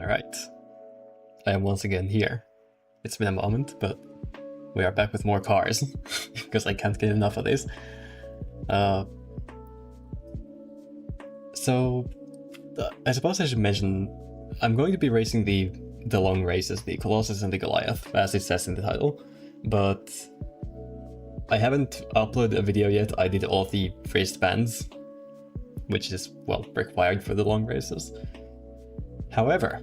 Alright. I am once again here. It's been a moment, but we are back with more cars, because I can't get enough of this. I suppose I should mention, I'm going to be racing the long races, the Colossus and the Goliath, as it says in the title, but I haven't uploaded a video yet. I did all the wristbands, which is, well, required for the long races. However,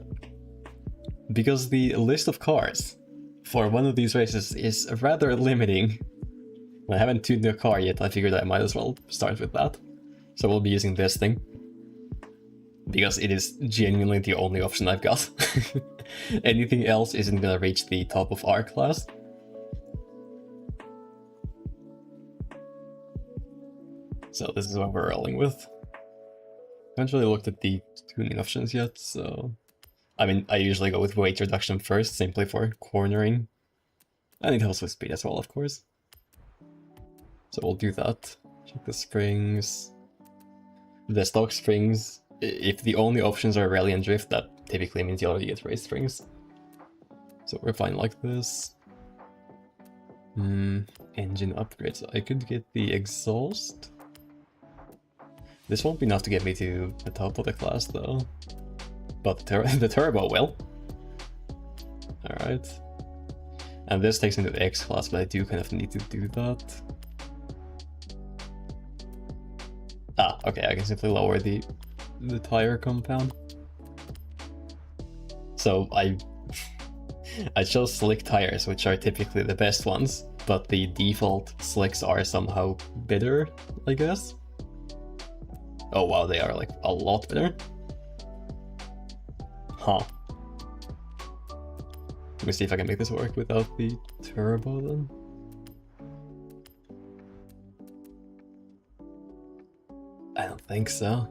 because the list of cars for one of these races is rather limiting, I haven't tuned the car yet, I figured I might as well start with that. So we'll be using this thing, because it is genuinely the only option I've got. Anything else isn't gonna reach the top of our class. So this is what we're rolling with. I haven't really looked at the tuning options yet, so... I mean, I usually go with weight reduction first, simply for cornering. And it helps with speed as well, of course. So we'll do that. Check the springs. The stock springs, if the only options are rally and drift, that typically means you already get race springs. So we're fine like this. Engine upgrades. I could get the exhaust. This won't be enough to get me to the top of the class though. But the turbo will. Alright. And this takes me to the X class, but I do kind of need to do that. Ah, okay, I can simply lower the tire compound. So I chose slick tires, which are typically the best ones, but the default slicks are somehow better, I guess. Oh wow, they are like a lot better. Huh. Let me see if I can make this work without the turbo then. I don't think so.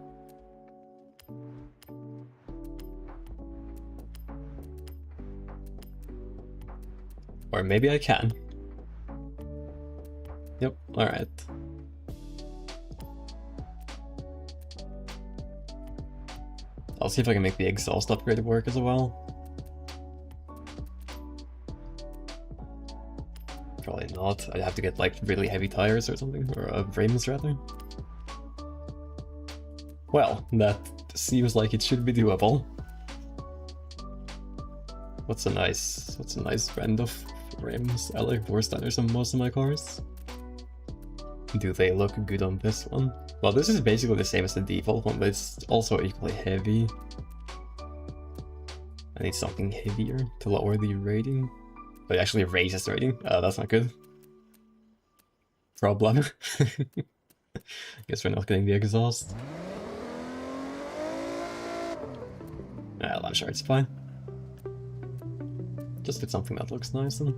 Or maybe I can. Yep, alright. I'll see if I can make the exhaust upgrade work as well. Probably not. I'd have to get like really heavy tires or something, or rims rather. Well, that seems like it should be doable. What's a nice brand of rims? I like Vorsteiners on most of my cars. Do they look good on this one? Well, this is basically the same as the default one, but it's also equally heavy. I need something heavier to lower the rating. But it actually raises the rating. That's not good. Problem. Guess we're not getting the exhaust. Well, I'm sure it's fine. Just get something that looks nice and...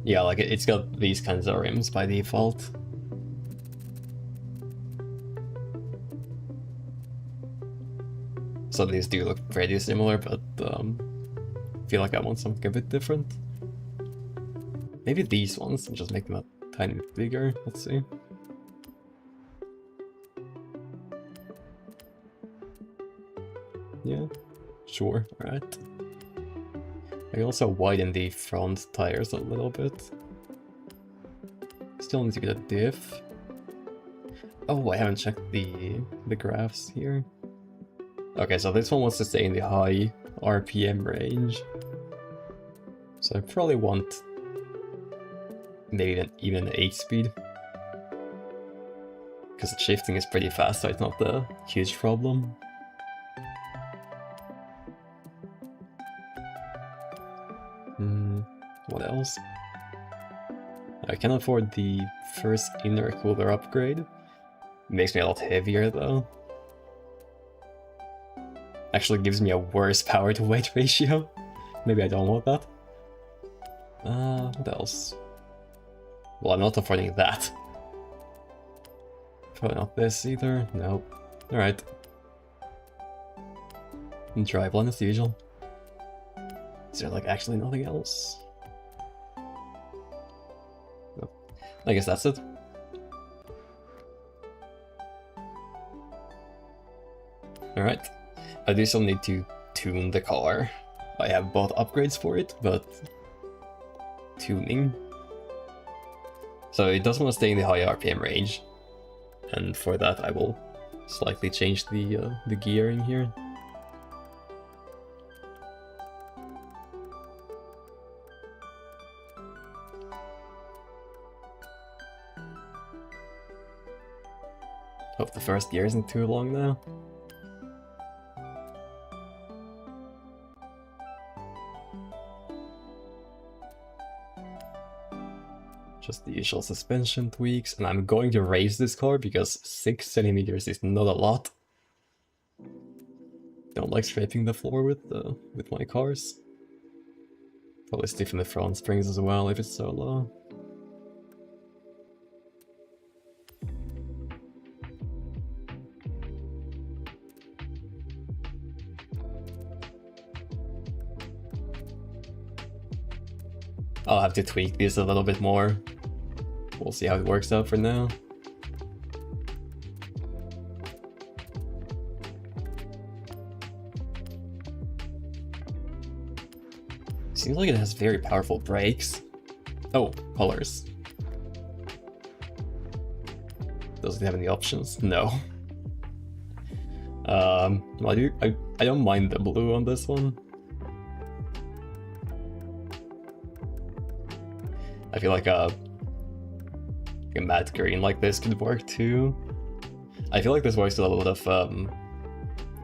Yeah, like it's got these kinds of rims by default. So these do look pretty similar, but I feel like I want something a bit different. Maybe these ones, and just make them a tiny bit bigger. Let's see. Yeah, sure, alright. I can also widen the front tires a little bit. Still need to get a diff. Oh, I haven't checked the graphs here. Okay, so this one wants to stay in the high RPM range. So I probably want maybe even an 8-speed. Because the shifting is pretty fast, so it's not a huge problem. What else? I can afford the first intercooler upgrade. It makes me a lot heavier though. Actually gives me a worse power to weight ratio. Maybe I don't want that. What else? Well, I'm not affording that. Probably not this either. Nope. Alright. Driveline as usual. Is there like actually nothing else? No. I guess that's it. Alright. I do still need to tune the car. I have bought upgrades for it, but tuning. So it doesn't want to stay in the high RPM range, and for that I will slightly change the gearing here. Hope the first gear isn't too long now. Just the usual suspension tweaks, and I'm going to raise this car because 6 centimeters is not a lot. Don't like scraping the floor with my cars. Probably stiffen the front springs as well if it's so low. I'll have to tweak this a little bit more. We'll see how it works out for now. Seems like it has very powerful brakes. Oh, colors. Does it have any options? No. I don't mind the blue on this one. I feel like a matte green like this could work too. I feel like this works with a lot of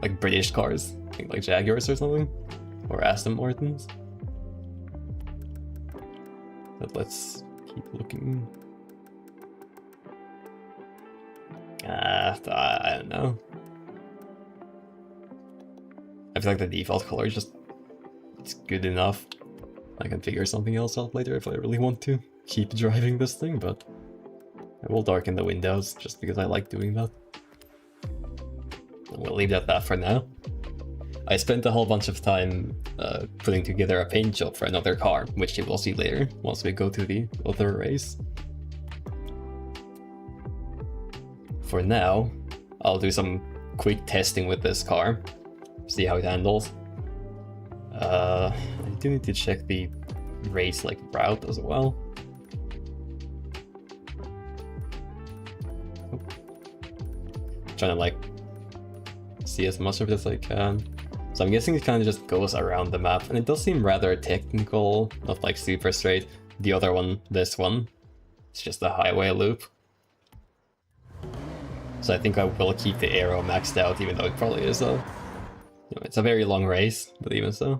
like British cars, I think like Jaguars or something, or Aston Martins. But let's keep looking. I don't know. I feel like the default color is just it's good enough. I can figure something else out later if I really want to keep driving this thing, but I will darken the windows just because I like doing that. And we'll leave it at that for now. I spent a whole bunch of time putting together a paint job for another car, which you will see later once we go to the other race. For now, I'll do some quick testing with this car, see how it handles. I do need to check the race like route as well. Trying to like see as much of it as I can. So I'm guessing it kind of just goes around the map, and it does seem rather technical, not like super straight. The other one, this one, it's just a highway loop. So I think I will keep the aero maxed out, even though it probably is a, it's a very long race, but even so.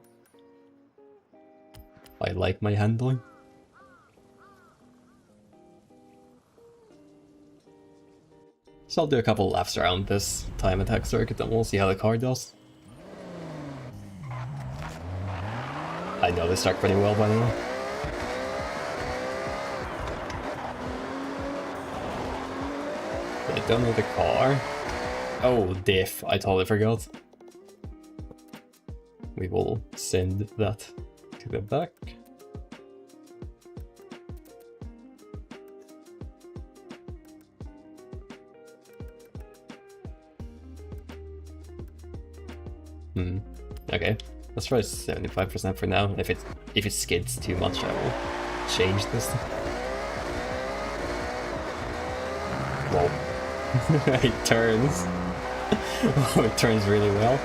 I like my handling. So I'll do a couple laps around this time attack circuit and we'll see how the car does. I know this track pretty well by now. I don't know the car. Oh, diff, I totally forgot. We will send that to the back. Okay, let's try 75% for now. If it skids too much, I will change this. Whoa. It turns. Oh, it turns really well.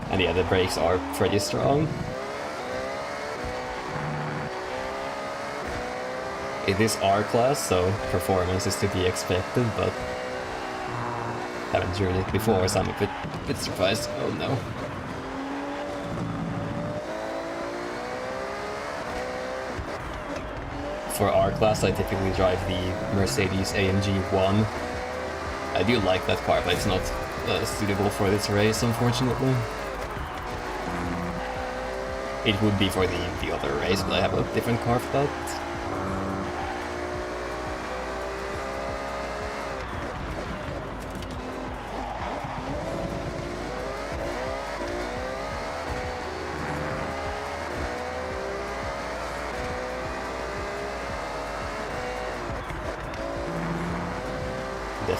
And yeah, the brakes are pretty strong. It is R-Class, so performance is to be expected, but haven't driven it before, so I'm a bit surprised. Oh no. For R-Class, I typically drive the Mercedes AMG 1. I do like that car, but it's not suitable for this race, unfortunately. It would be for the other race, but I have a different car for that.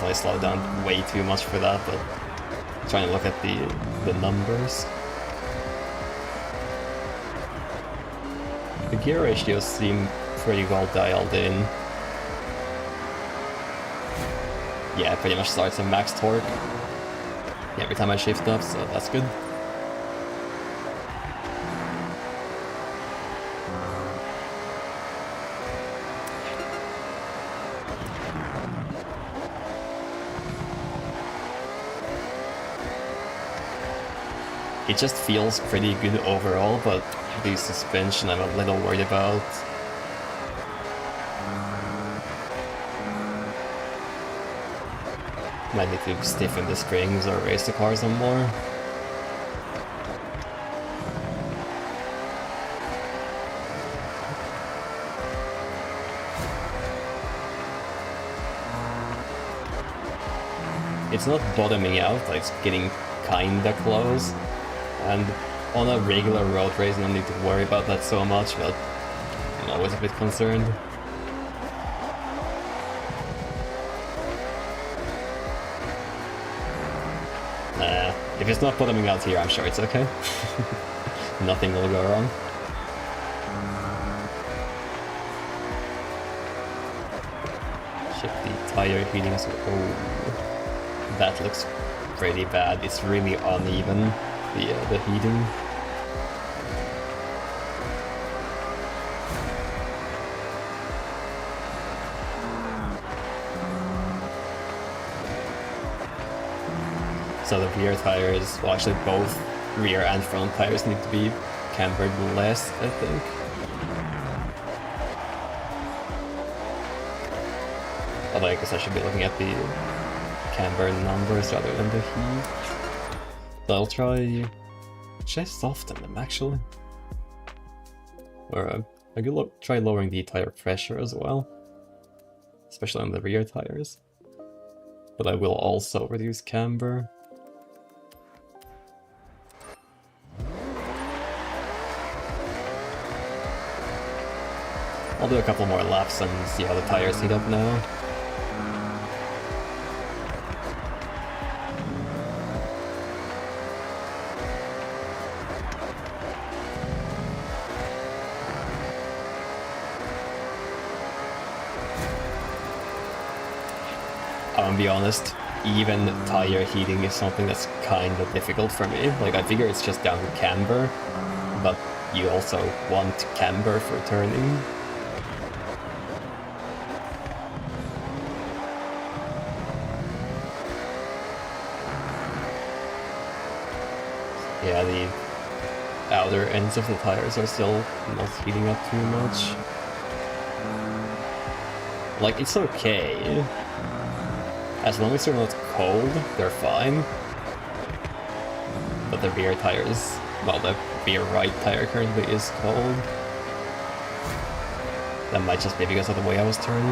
definitely slowed down way too much for that, but trying to look at the numbers. The gear ratios seem pretty well dialed in. Yeah, it pretty much starts at max torque every time I shift up, so that's good. It just feels pretty good overall, but the suspension I'm a little worried about. Might need to stiffen the springs or raise the car some more. It's not bottoming out, like it's getting kinda close. And on a regular road race, I don't need to worry about that so much, but I'm always a bit concerned. Nah, if it's not bottoming out here, I'm sure it's okay. Nothing will go wrong. Check the tire heating. Oh, that looks pretty bad. It's really uneven, the heating. So the rear tires, well actually both rear and front tires need to be cambered less, I think. Although I guess I should be looking at the camber numbers rather than the heat. But I'll try soften them actually. Or I could try lowering the tire pressure as well, especially on the rear tires. But I will also reduce camber. I'll do a couple more laps and see how the tires heat up now. I'll be honest, even tire heating is something that's kind of difficult for me. Like, I figure it's just down to camber, but you also want camber for turning. Yeah, the outer ends of the tires are still not heating up too much. Like, it's okay. As long as they're not cold, they're fine. But the rear tires, well, the rear right tire currently is cold. That might just be because of the way I was turning.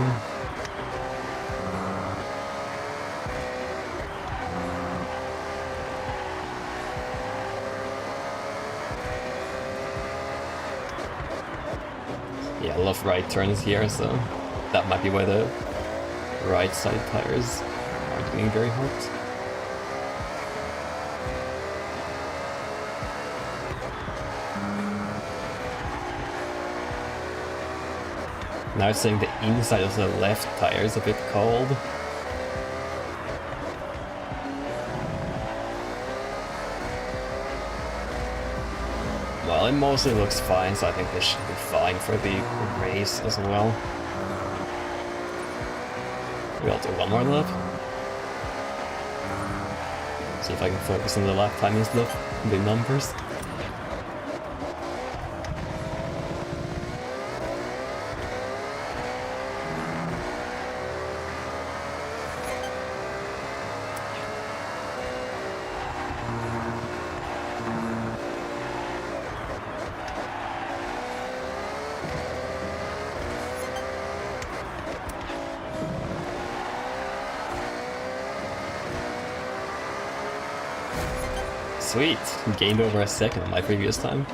Yeah, a lot of right turns here, so that might be why the right side tires are getting very hot. Now it's saying the inside of the left tire is a bit cold. Well, it mostly looks fine, so I think this should be fine for the race as well. Maybe I'll do one more lap. See if I can focus on the lap time instead of the numbers. Sweet! Gained over a second on my previous time.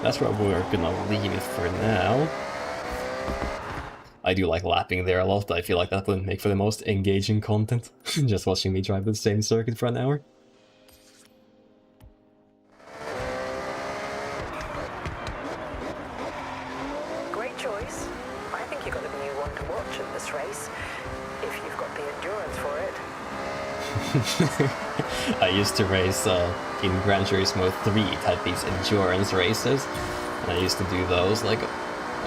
That's where we're gonna leave it for now. I do like lapping there a lot, but I feel like that wouldn't make for the most engaging content. Just watching me drive the same circuit for an hour. Great choice. I think you're going to be one to watch in this race, if you've got the endurance for it. I used to race in Gran Turismo 3, it had these endurance races, and I used to do those like a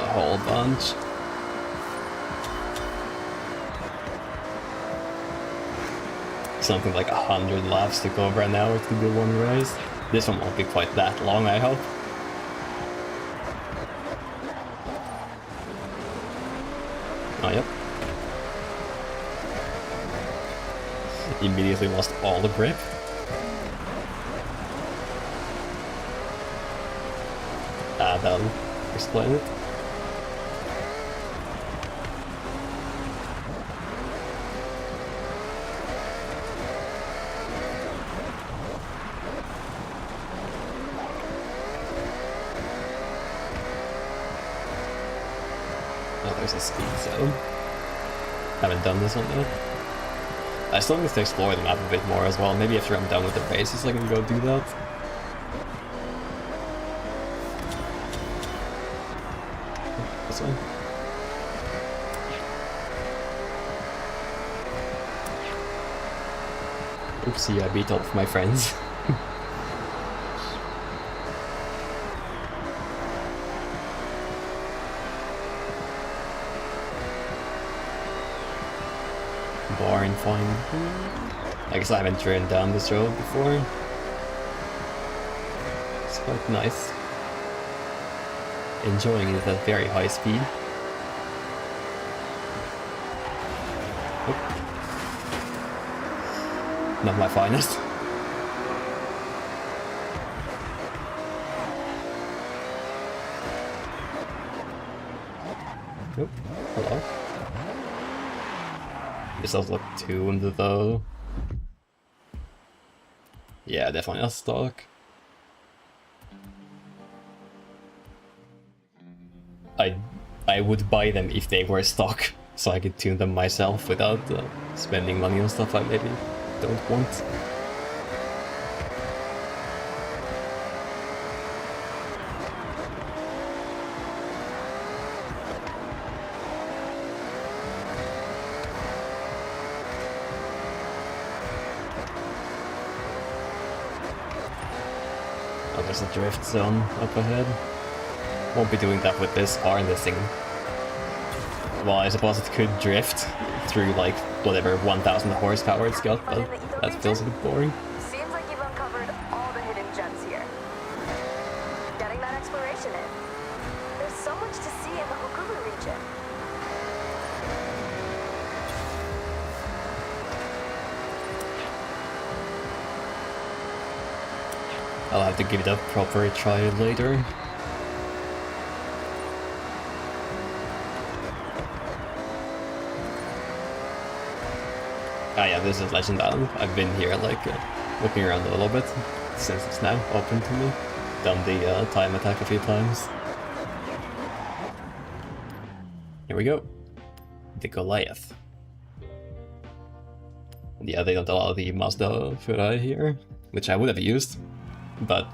whole bunch. Something like 100 laps took over an hour to do one race. This one won't be quite that long, I hope. Oh, yep. Immediately lost all the grip. Ah, that'll explain it. Oh, there's a speed zone. Haven't done this one yet. I still need to explore the map a bit more as well. Maybe after I'm done with the races I can go do that. This one. Oopsie, I beat all of my friends. Boring fine. I guess I haven't driven down this road before. It's quite nice. Enjoying it at very high speed. Oop. Not my finest. Nope. Hello. This does look tuned though. Yeah, definitely not stock. I would buy them if they were stock, so I could tune them myself without spending money on stuff I maybe don't want. Oh, there's a drift zone up ahead. Won't be doing that with this car and this thing. Well, I suppose it could drift through like whatever 1000 horsepower it's got, but that feels a bit boring. Seems like you've uncovered all the hidden gems here. Getting that exploration in. There's so much to see in the Hokuru region. I'll have to give it a proper try later. Ah yeah, this is Legend Island. I've been here like looking around a little bit since it's now open to me. Done the time attack a few times. Here we go. The Goliath. Yeah, they don't allow the Mazda Furai here, which I would have used, but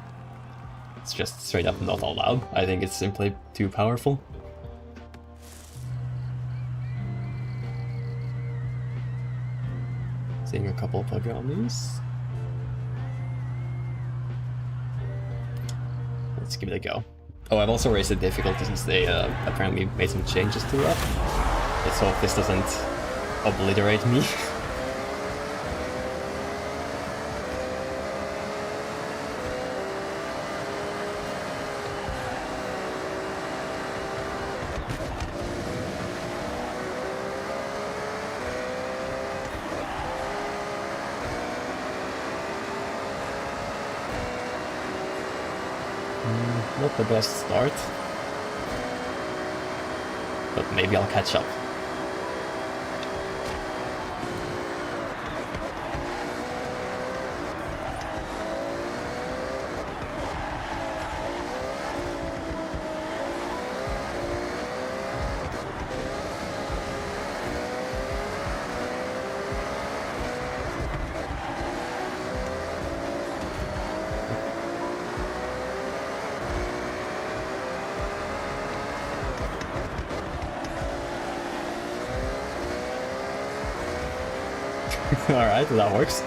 it's just straight up not allowed. I think it's simply too powerful. Seeing a couple of Paganis. Let's give it a go. Oh, I've also raised the difficulty since they apparently made some changes to that. Let's hope this doesn't obliterate me. Not the best start, but maybe I'll catch up. Alright, that works.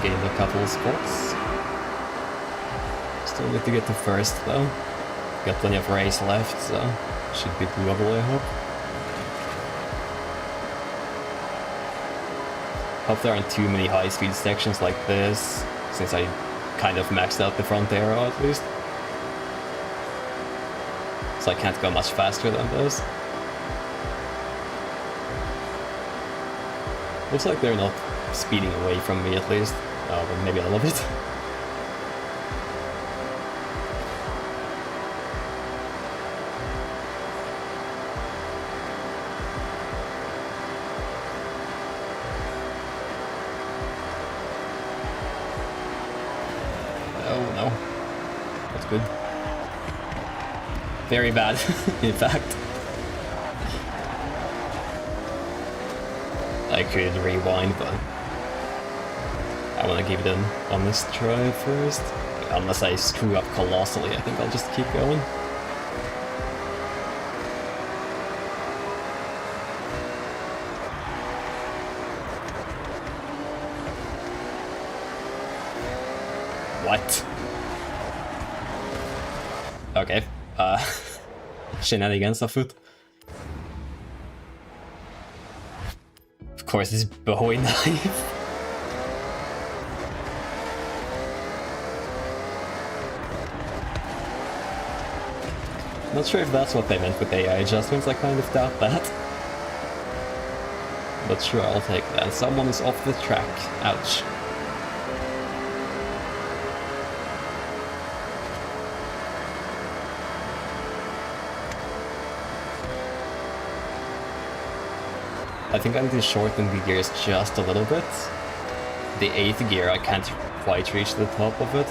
Gained a couple spots. Still need to get to first though. Got plenty of race left, so should be doable, I hope. Hope there aren't too many high-speed sections like this, since I kind of maxed out the front aero at least. So I can't go much faster than this. Looks like they're not speeding away from me at least. Oh, but maybe a little bit. Oh no. That's good. Very bad, in fact. I could rewind, but I want to give it an honest try first. Unless I screw up colossally, I think I'll just keep going. What? Okay, shenanigans afoot. Of course, this Bowie knife. Not sure if that's what they meant with AI adjustments, I kind of doubt that. But sure, I'll take that. Someone is off the track. Ouch. I think I need to shorten the gears just a little bit. The 8th gear, I can't quite reach the top of it.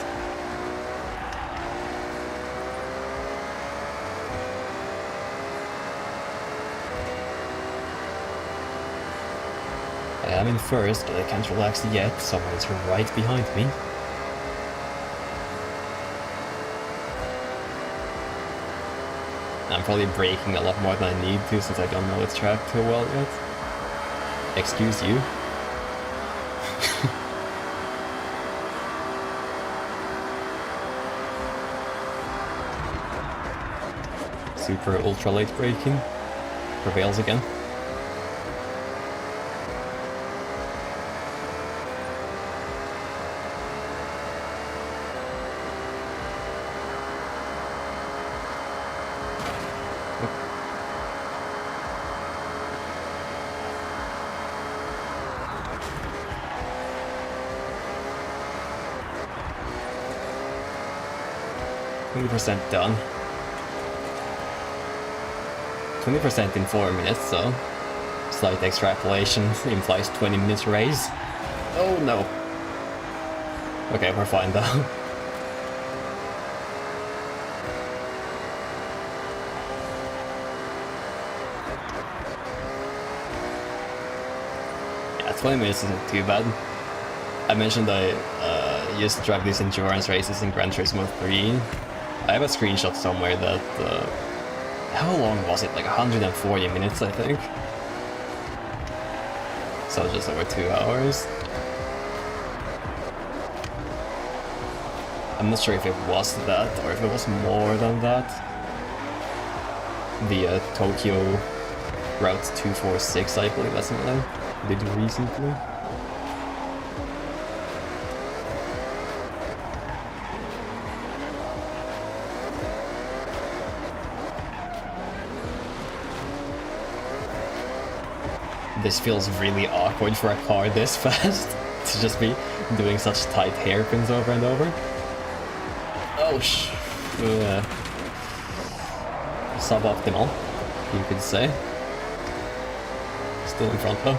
I am in first, but I can't relax yet. Someone is right behind me. I'm probably braking a lot more than I need to since I don't know the track too well yet. Excuse you. Super ultra late braking prevails again. %, done. 20% in 4 minutes, so slight extrapolation implies 20 minutes race. Oh no. Okay, we're fine though. Yeah, 20 minutes isn't too bad. I mentioned I used to drive these endurance races in Gran Turismo 3. I have a screenshot somewhere that, how long was it? Like 140 minutes, I think. So just over 2 hours. I'm not sure if it was that or if it was more than that. The Tokyo Route 246, I believe that's what I did recently. This feels really awkward for a car this fast, to just be doing such tight hairpins over and over. Oh suboptimal, you could say. Still in front though.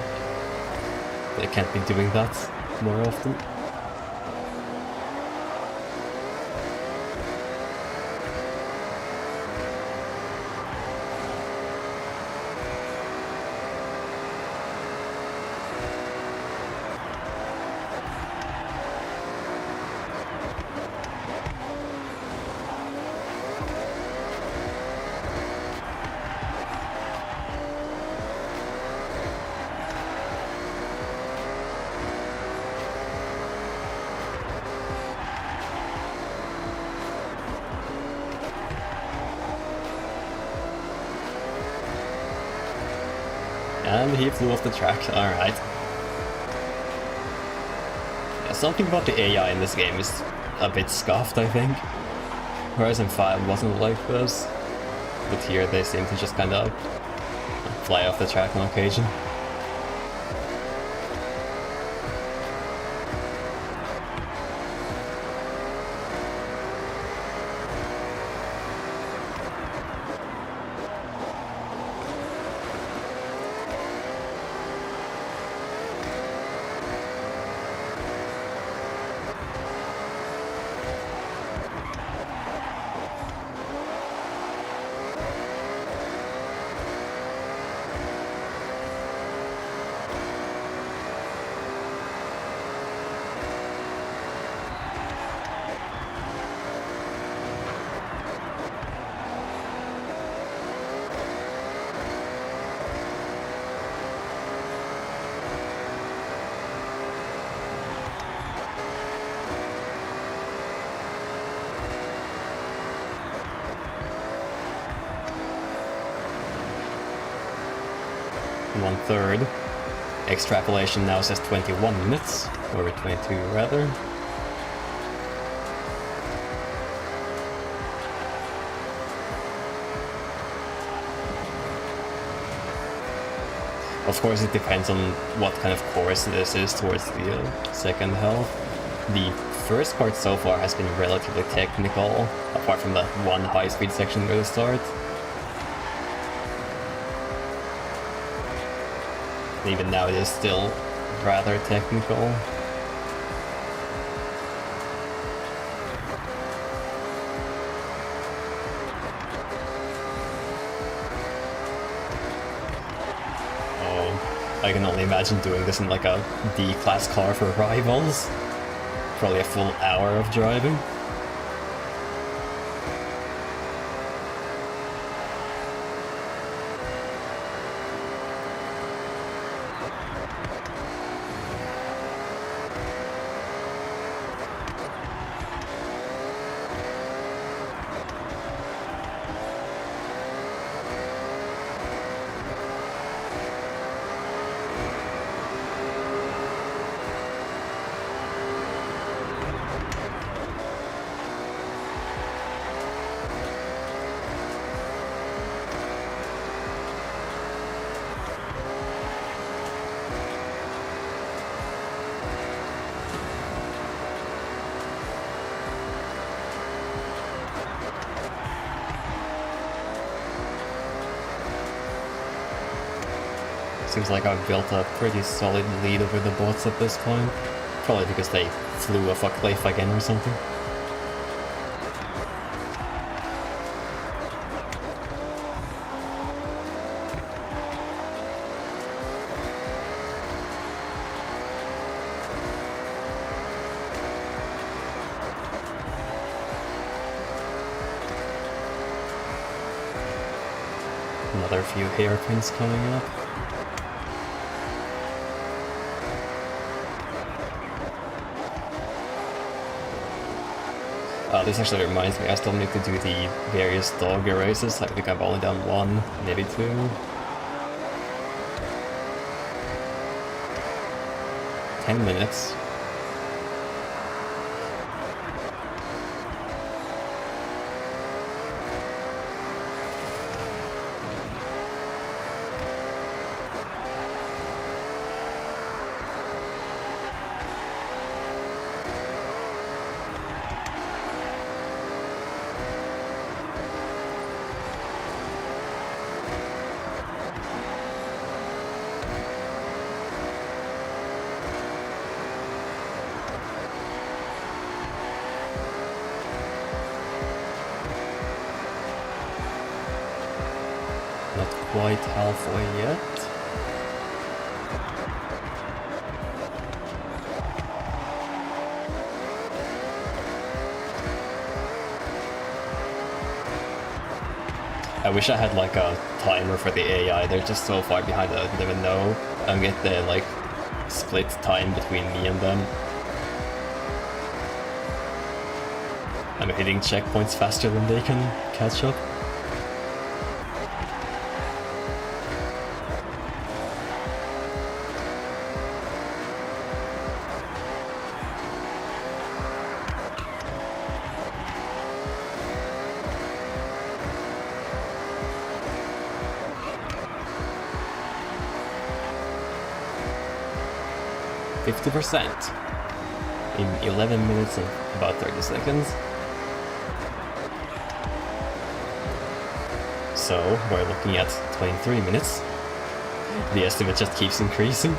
They can't be doing that more often. And he flew off the track, alright. Yeah, something about the AI in this game is a bit scuffed, I think. Horizon 5 wasn't like this, but here they seem to just kind of fly off the track on occasion. One-third. Extrapolation now says 21 minutes, or 22 rather. Of course it depends on what kind of course this is towards the second half. The first part so far has been relatively technical, apart from that one high-speed section near the start. Even now it is still rather technical. Oh, I can only imagine doing this in like a D-class car for rivals. Probably a full hour of driving. Seems like I've built a pretty solid lead over the bots at this point. Probably because they flew off a cliff again or something. Another few hairpins coming up. This actually reminds me, I still need to do the various dog races. I think I've only done one, maybe two. "10 minutes. Not quite halfway yet. I wish I had like a timer for the AI, they're just so far behind that I don't even know. I get the like split time between me and them. I'm hitting checkpoints faster than they can catch up. 50% in 11 minutes and about 30 seconds. So we're looking at 23 minutes. The estimate just keeps increasing.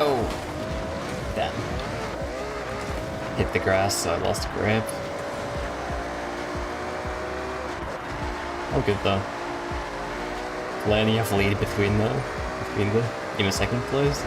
Oh, damn. Hit the grass, so I lost grip. Oh, good though. Plenty of lead between the second place.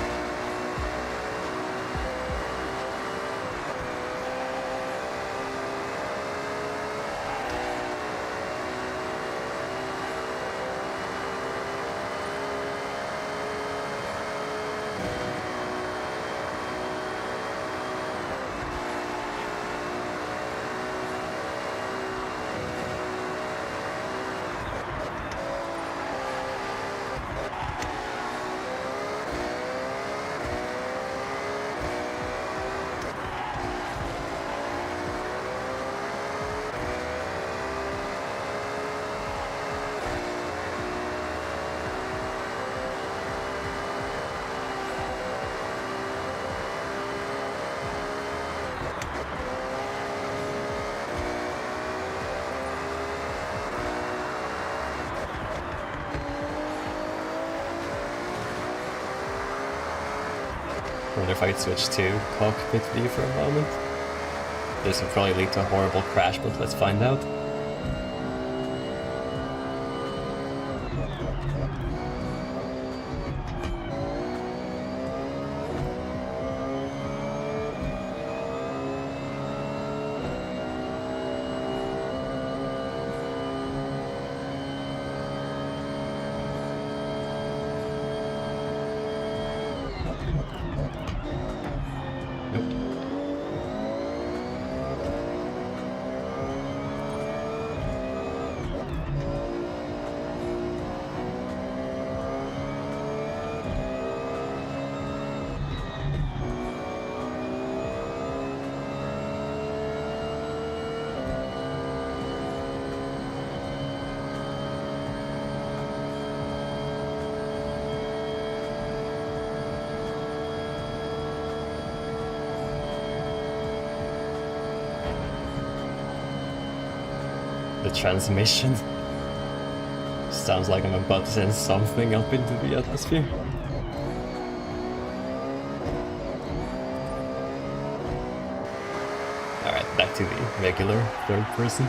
I wonder if I'd switch to cockpit view for a moment. This would probably lead to a horrible crash, but let's find out. The transmission sounds like I'm about to send something up into the atmosphere. Alright, back to the regular third person.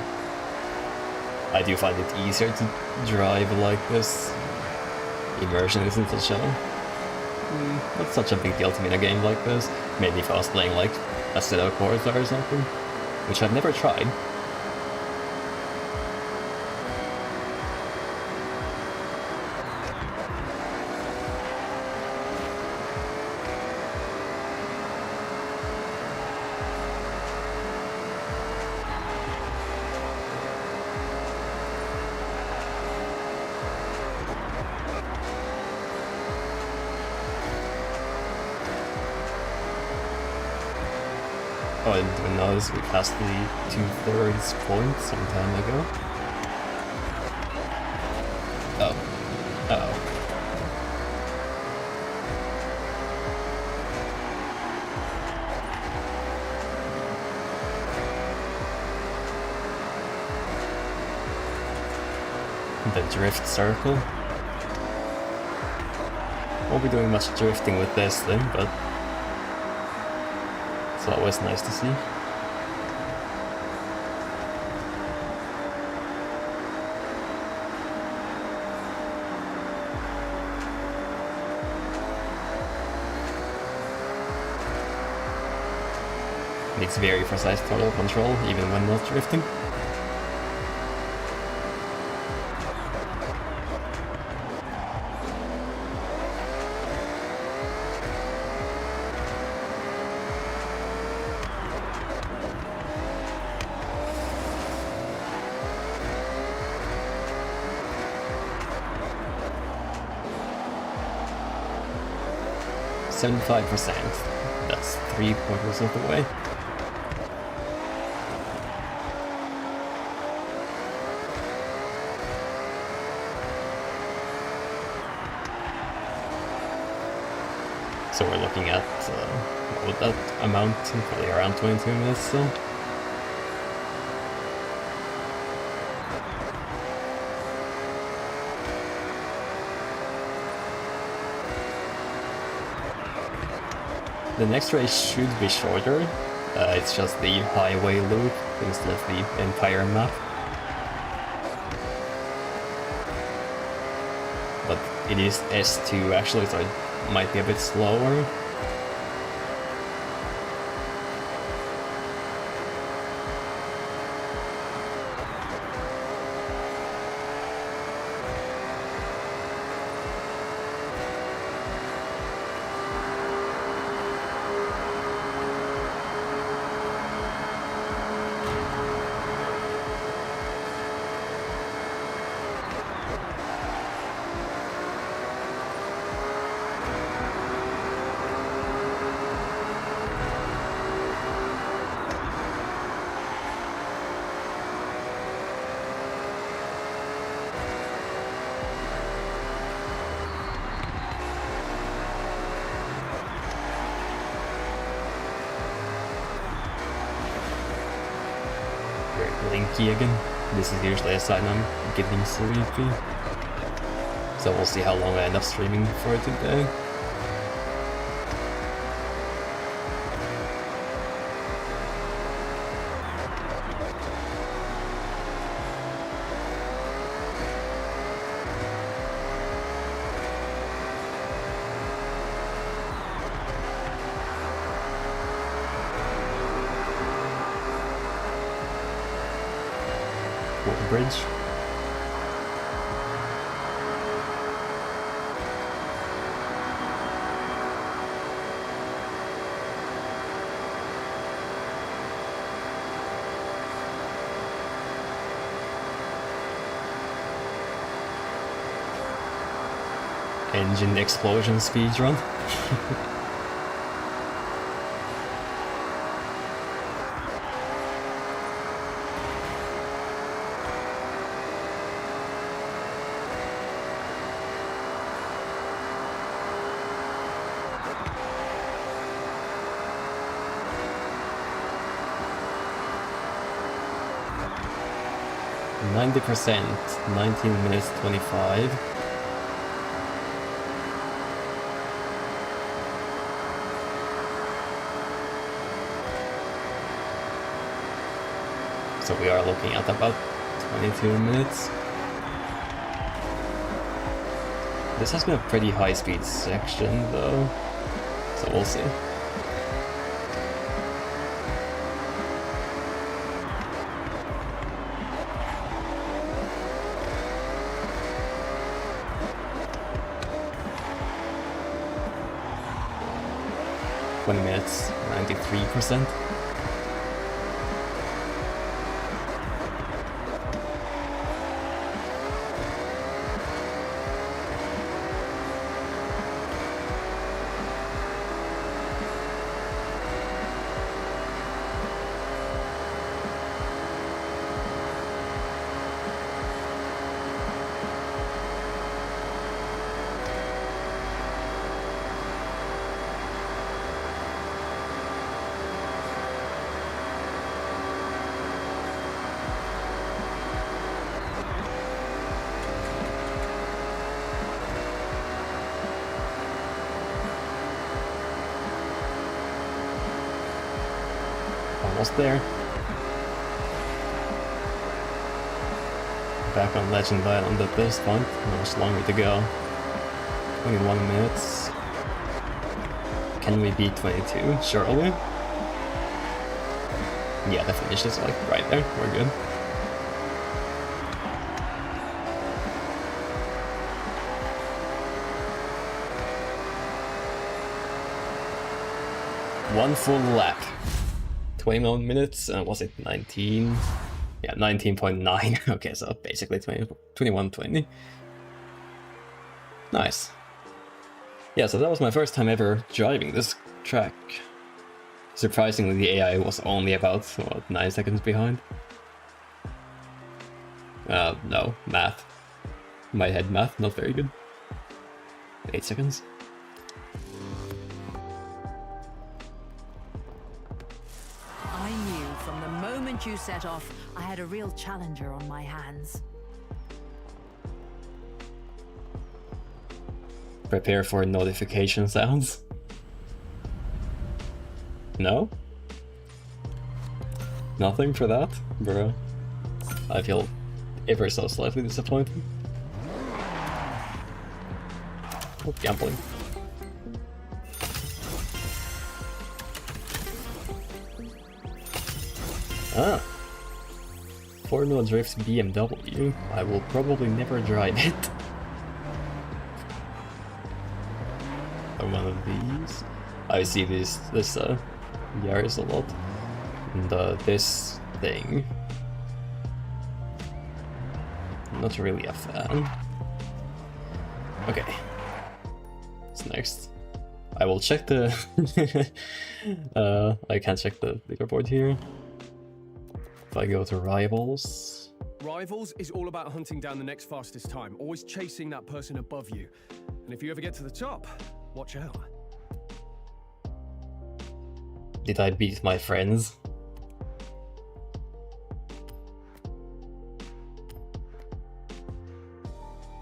I do find it easier to drive like this. Immersion isn't such not such a big deal to me in a game like this. Maybe if I was playing like a Assetto Corsa or something, which I've never tried. Oh, I didn't notice we passed the 2/3 point some time ago. Oh. Uh-oh. The drift circle. Won't be doing much drifting with this thing, but it's always nice to see. Needs very precise throttle control, even when not drifting. 75%. That's 3/4 of the way. So we're looking at, what would that amount to? Probably around 22 minutes still. The next race should be shorter. It's just the highway loop instead of the entire map. But it is S2 actually, so it might be a bit slower. Blinky again. This is usually a sign I'm getting sleepy. So we'll see how long I end up streaming for today. Bridge. Engine explosion speedrun. %, 19 minutes 25. So we are looking at about 22 minutes. This has been a pretty high speed section though, so we'll see. Minutes, 93%. Almost there. Back on Legend Island at this point. Not much longer to go. 21 minutes. Can we beat 22? Surely? Yeah, the finish is like right there. We're good. One full lap. 21 minutes, was it 19? Yeah, 19.9. Okay, so basically 21:20. Nice. Yeah, so that was my first time ever driving this track. Surprisingly, the AI was only about, what, 9 seconds behind? No, math. My head math, not very good. 8 seconds. I knew from the moment you set off, I had a real challenger on my hands. Prepare for notification sounds. No? Nothing for that? Bro. I feel ever so slightly disappointed. Oh, gambling. Ah. Formula Drift BMW. I will probably never drive it. Or one of these. I see this Yaris a lot. And this thing. Not really a fan. Okay. What's next? I will check the... I can't check the leaderboard here. If I go to Rivals... Rivals is all about hunting down the next fastest time, always chasing that person above you. And if you ever get to the top, watch out. Did I beat my friends?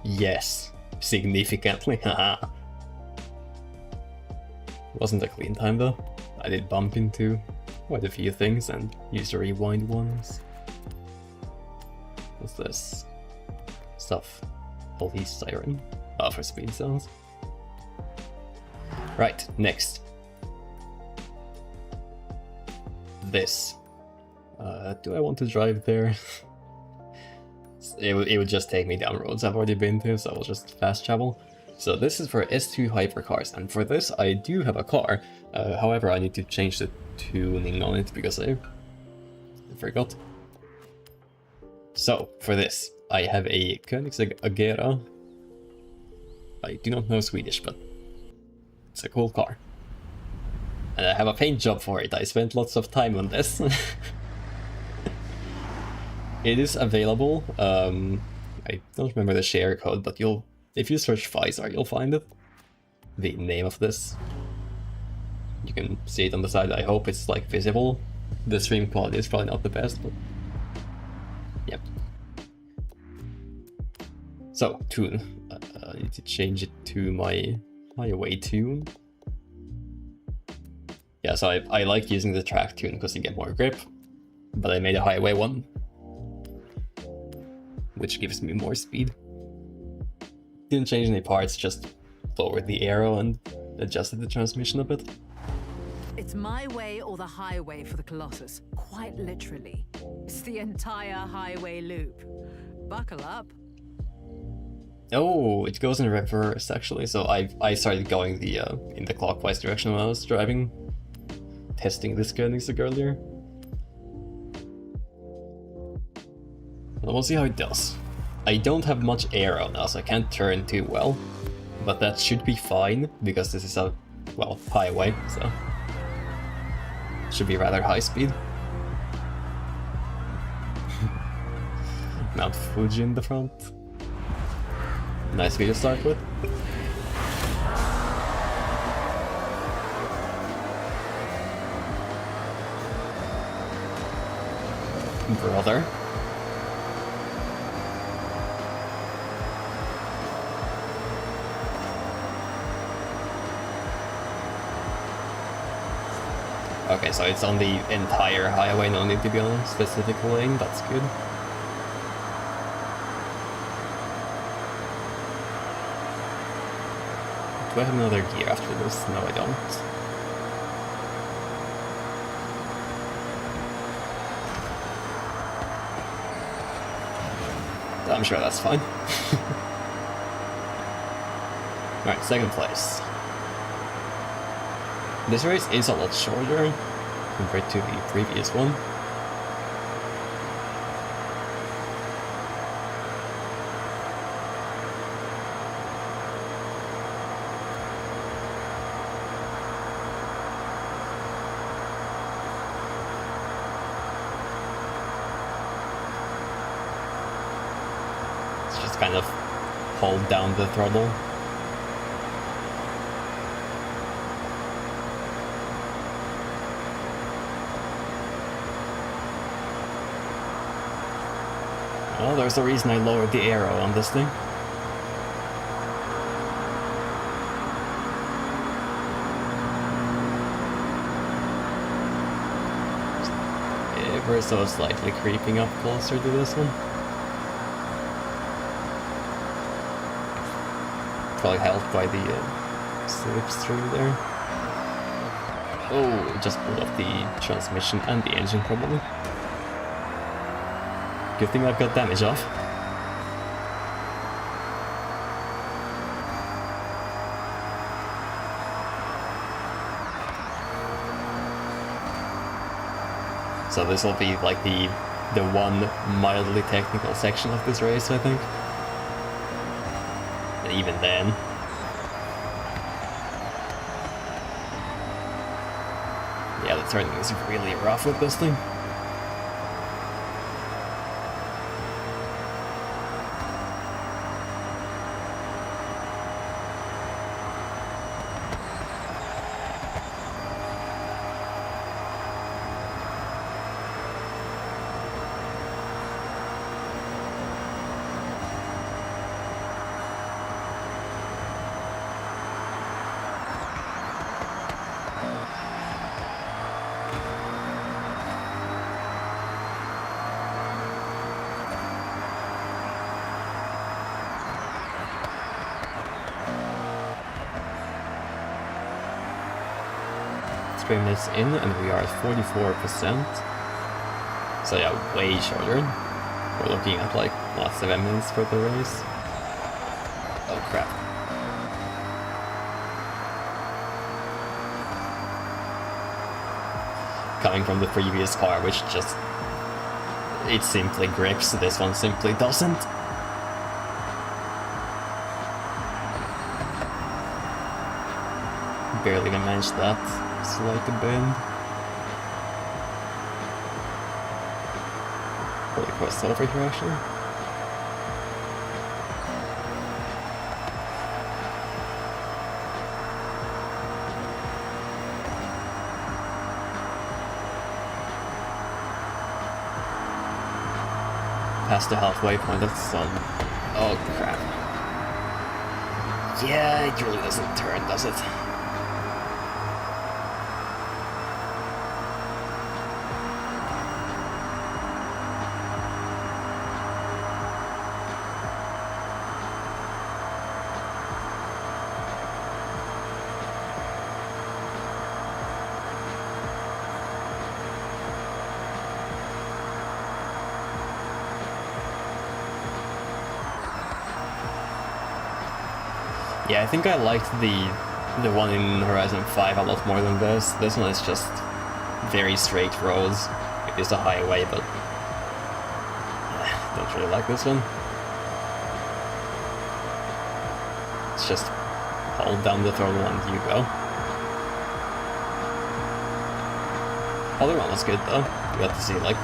Yes, significantly, haha. Wasn't a clean time though. I did bump into quite a few things and used the rewind ones. What's this? Stuff. Police siren. Oh, for speed zones. Right, next. This. Do I want to drive there? It would just take me down roads I've already been to, so I'll just fast travel. So this is for S2 hypercars, and for this I do have a car. However, I need to change the tuning on it because I forgot. So for this, I have a Koenigsegg Agera. I do not know Swedish, but it's a cool car. And I have a paint job for it. I spent lots of time on this. It is available. I don't remember the share code, but if you search Pfizer, you'll find it. The name of this. You can see it on the side. I hope it's like visible. The stream quality is probably not the best, but yeah. So tune. I need to change it to my highway tune. Yeah, so I like using the track tune because you get more grip, but I made a highway one, which gives me more speed. Didn't change any parts, just lowered the aero and adjusted the transmission a bit. It's my way or the highway for the Colossus, quite literally. It's the entire highway loop. Buckle up. Oh, it goes in reverse actually. So I started going the in the clockwise direction when I was driving, testing this Koenigsegg earlier. Well, we'll see how it does. I don't have much aero now, so I can't turn too well, but that should be fine because this is a, well, highway, so should be rather high speed. Mount Fuji in the front. Nice view to start with. Brother. Okay, so it's on the entire highway, no need to be on a specific lane, that's good. Do I have another gear after this? No, I don't. I'm sure that's fine. Alright, second place. This race is a lot shorter compared to the previous one. Let's just kind of hold down the throttle. Well, there's a reason I lowered the aero on this thing. Ever so slightly creeping up closer to this one. Probably helped by the slipstream there. Oh, just pulled off the transmission and the engine probably. Good thing I've got damage off. So this will be like the one mildly technical section of this race, I think. And even then. Yeah, the turning is really rough with this thing. Minutes in and we are at 44%. So yeah, way shorter. We're looking at like, what, 7 minutes for the race? Oh crap. Coming from the previous car, which just... it simply grips, this one simply doesn't. Barely even managed that. Slight bend. Probably crossed over here actually. Past the halfway point, that's oh crap. Yeah, it really doesn't turn, does it? Yeah, I think I liked the one in Horizon 5 a lot more than this. This one is just very straight roads. It is a highway, but don't really like this one. It's just hold down the throttle and you go. Other one was good though. You got to see like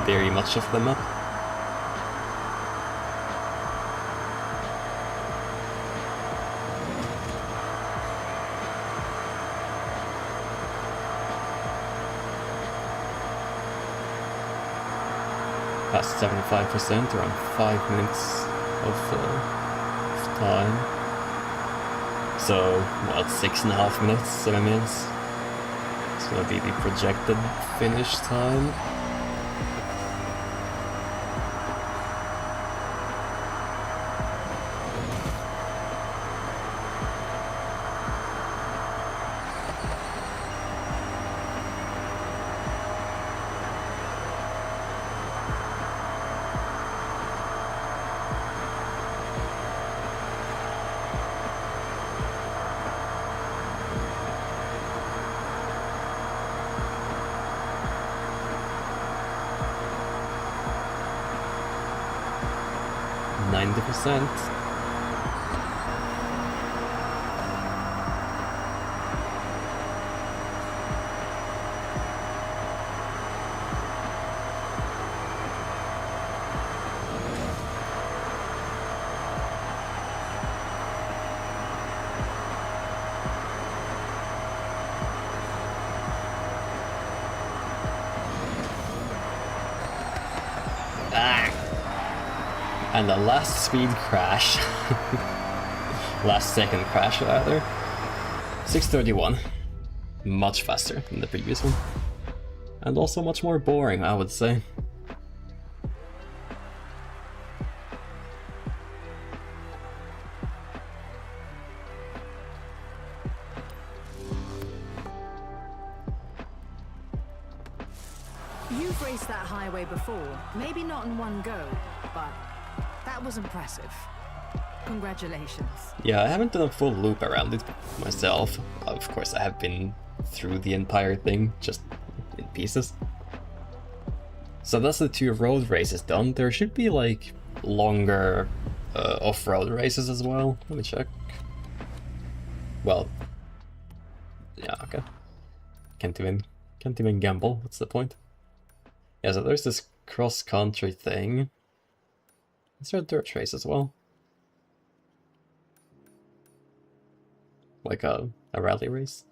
very much of the map. Past 75%, around 5 minutes of time. So, what, 6.5 minutes, 7 minutes? It's gonna be the projected finish time. %. Ah! And the last speed crash. Last second crash, rather. 6:31. Much faster than the previous one. And also much more boring, I would say. You've raced that highway before, maybe not in one go, but that was impressive. Congratulations. Yeah, I haven't done a full loop around it myself. Of course, I have been through the entire thing, just in pieces. So that's the 2 road races done. There should be like longer off-road races as well. Let me check. Well, yeah, okay. Can't even gamble. What's the point? Yeah, so there's this cross-country thing. Is there a dirt race as well? Like a rally race?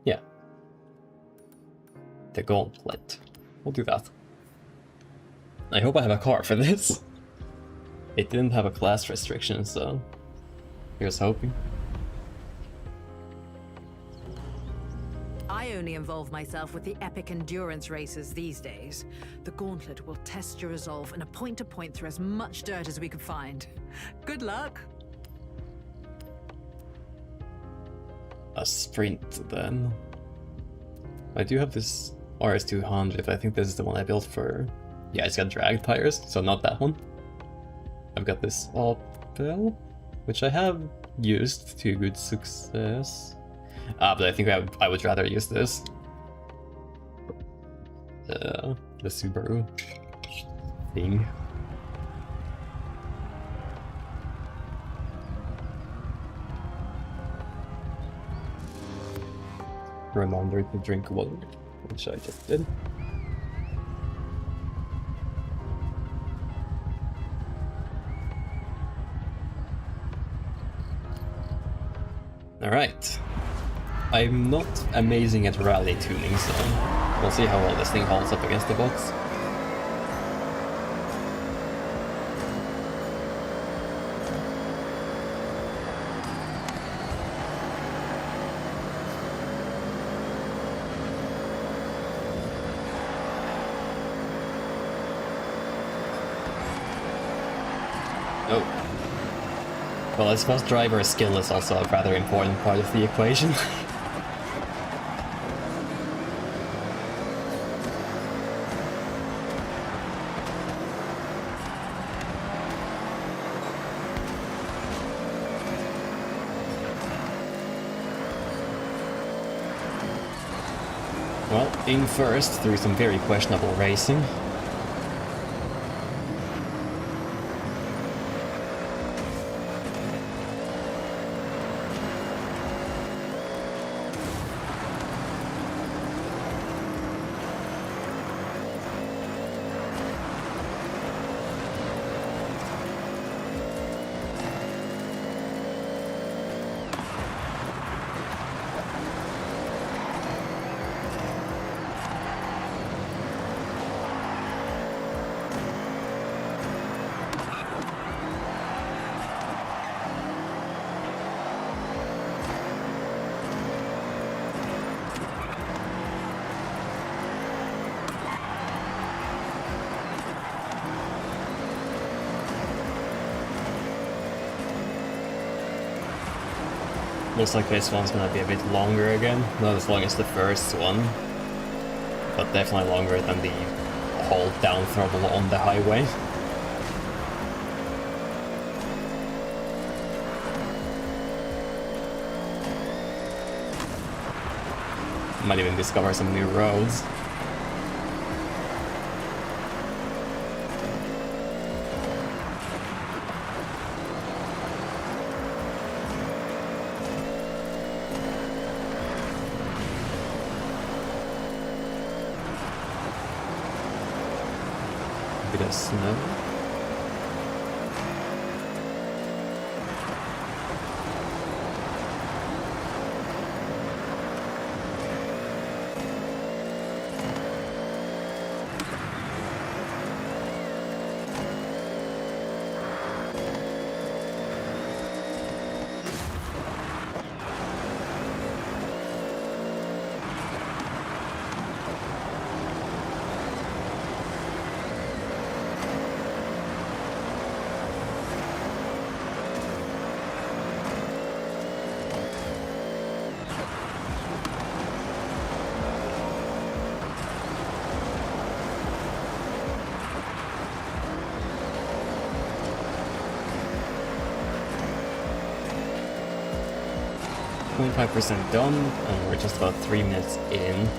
Yeah. The gauntlet. We'll do that. I hope I have a car for this. It didn't have a class restriction, so here's hoping. I only involve myself with the epic endurance races these days. The gauntlet will test your resolve in a point-to-point through as much dirt as we can find. Good luck! A sprint, then. I do have this RS200. I think this is the one I built for... Yeah, it's got drag tires, so not that one. I've got this Opel, which I have used to good success. But I think I would rather use this. The Subaru thing. Reminder to drink water, which I just did. Alright. I'm not amazing at rally tuning, so we'll see how well this thing holds up against the bots. Oh. Well, I suppose driver skill is also a rather important part of the equation. Well, in first through some very questionable racing. Looks like this one's gonna be a bit longer again, not as long as the first one, but definitely longer than the hold down throttle on the highway. Might even discover some new roads. Bit of snow. 25% done, and we're just about 3 minutes in.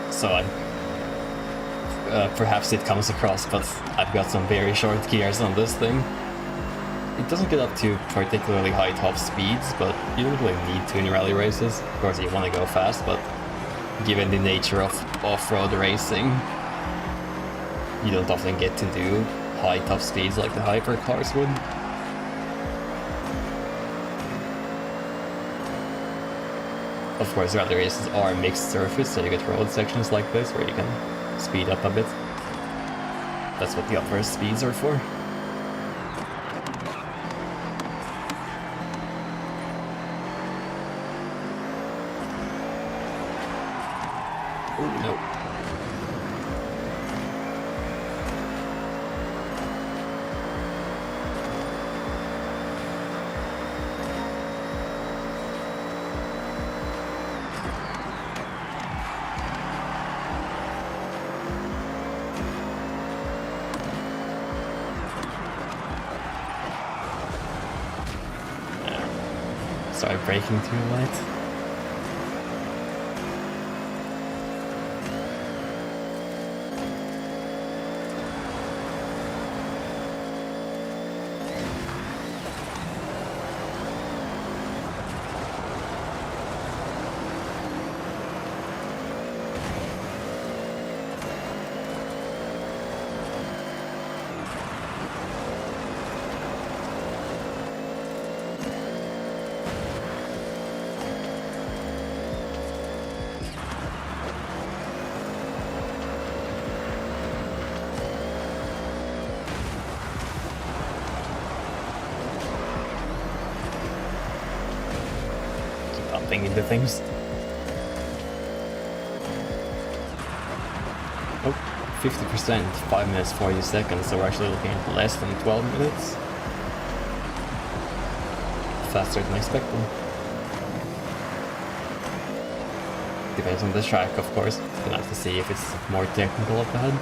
So perhaps it comes across, but I've got some very short gears on this thing. It doesn't get up to particularly high top speeds, but you don't really need to in rally races. Of course you want to go fast, but given the nature of off-road racing, you don't often get to do high top speeds like the hypercars would. Of course, rally races are mixed surface, so you get road sections like this where you can speed up a bit. That's what the upper speeds are for. Oh no. Sorry, braking too light. Into things. Oh, 50%, 5 minutes 40 seconds, so we're actually looking at less than 12 minutes. Faster than expected. Depends on the track, of course. Gonna have to see if it's more technical up ahead.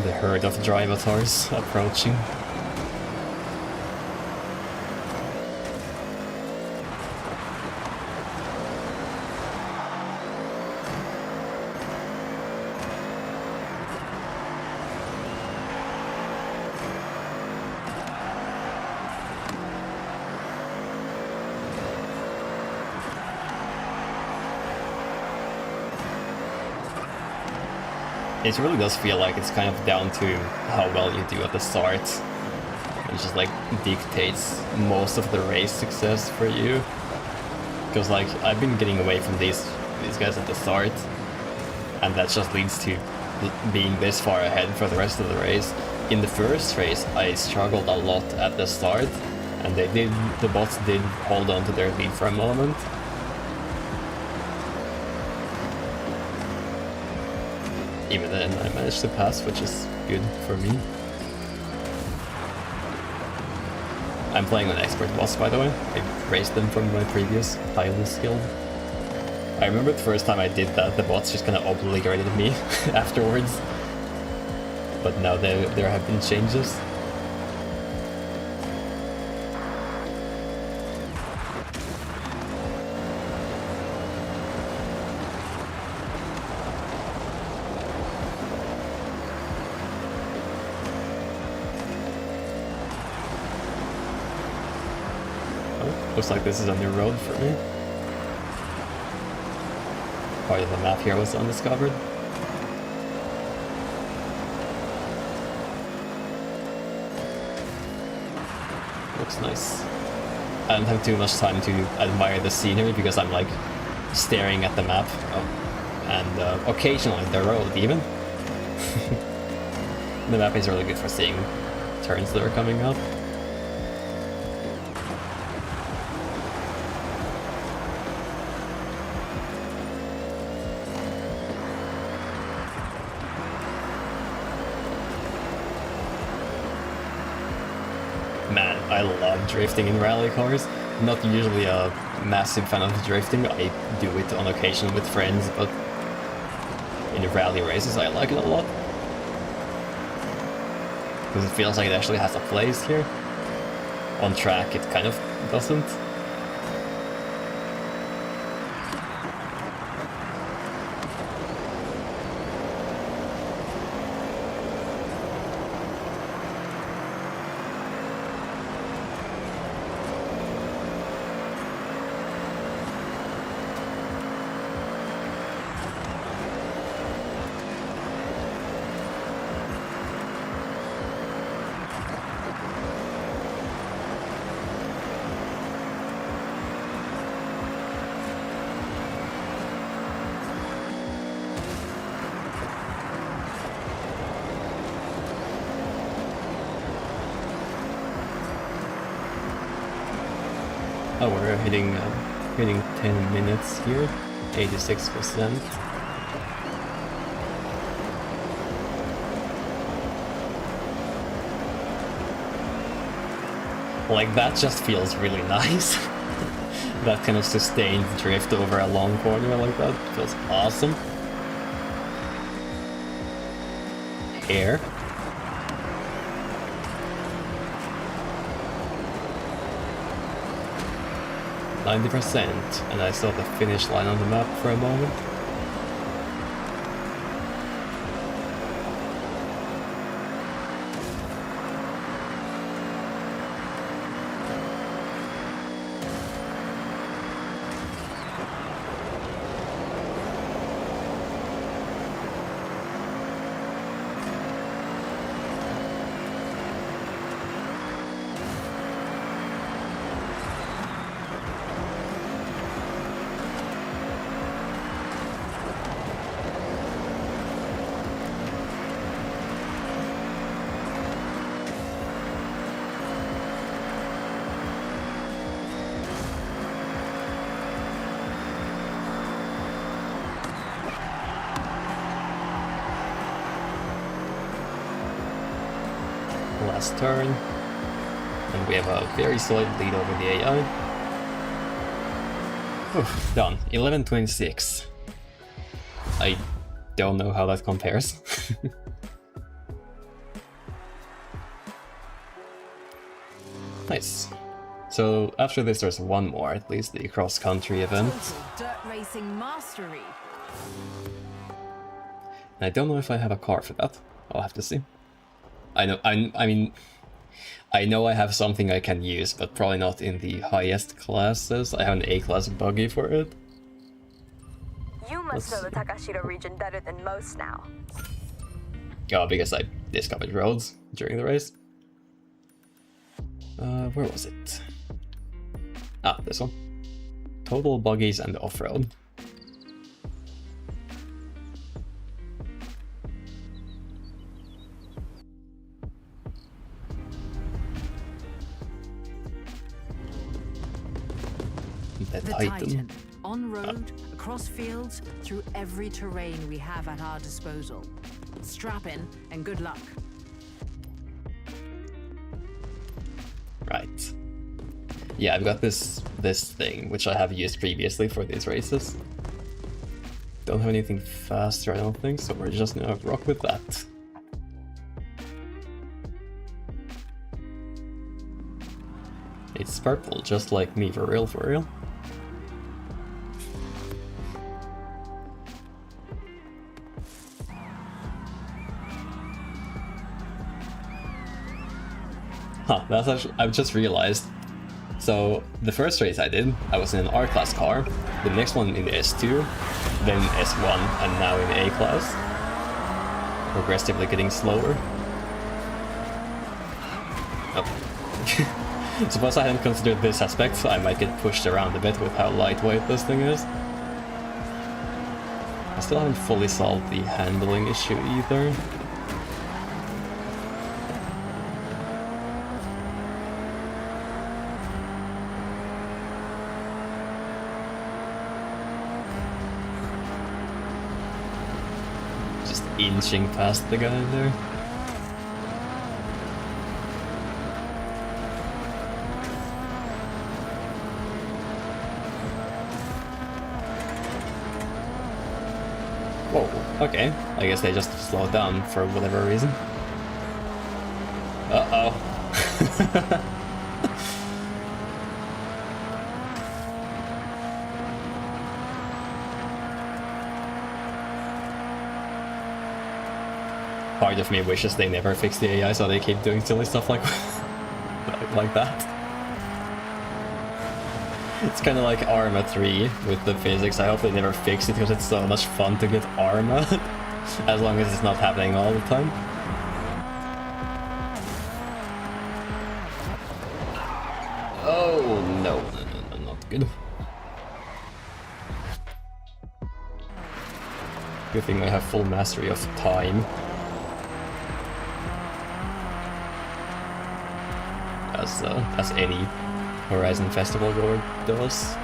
The herd of drivatars approaching. It really does feel like it's kind of down to how well you do at the start. It just like dictates most of the race success for you. Because like I've been getting away from these guys at the start, and that just leads to being this far ahead for the rest of the race. In the first race I struggled a lot at the start, and the bots did hold on to their lead for a moment. Even then, I managed to pass, which is good for me. I'm playing on expert boss, by the way. I raced them from my previous highly skilled. I remember the first time I did that, the bots just kind of obliterated me afterwards. But now there have been changes. Oh. Looks like this is a new road for me. Part of the map here was undiscovered. Looks nice. I don't have too much time to admire the scenery because I'm like staring at the map. Oh. And occasionally the road even. The map is really good for seeing turns that are coming up. Man, I love drifting in rally cars. Not usually a massive fan of drifting, I do it on occasion with friends, but in rally races I like it a lot. Because it feels like it actually has a place here. On track it kind of doesn't. Oh, we're hitting 10 minutes here, 86%. Like, that just feels really nice. That kind of sustained drift over a long corner like that feels awesome. Air. %, and I saw the finish line on the map for a moment. Last turn, and we have a very solid lead over the AI. Oof, done. 11:26. I don't know how that compares. Nice. So after this there's one more, at least, the cross-country event. Dirt racing mastery. I don't know if I have a car for that. I'll have to see. I mean, I know I have something I can use, but probably not in the highest classes. I have an A-class buggy for it. You must know the Takashiro region better than most now. Oh, because I discovered roads during the race. Where was it? Ah, this one. Total buggies and off-road. The Titan. On road, across fields, through every terrain we have at our disposal. Strap in and good luck. Right. Yeah, I've got this thing, which I have used previously for these races. Don't have anything faster, I don't think, so we're just gonna rock with that. It's purple, just like me, for real, for real. Huh, that's actually, I've just realized So the first race I did, I was in an R-class car, the next one in the S2, then S1, and now in A-class. Progressively getting slower. Oh. Suppose I hadn't considered this aspect, so I might get pushed around a bit with how lightweight this thing is. I still haven't fully solved the handling issue either. Just inching past the guy there. Whoa, okay. I guess they just slowed down for whatever reason. Uh-oh. Part of me wishes they never fix the AI so they keep doing silly stuff like that. It's kind of like Arma 3 with the physics. I hope they never fix it because it's so much fun to get Arma, as long as it's not happening all the time. Oh no, not good. Good thing I have full mastery of time. As any Horizon Festival goer does.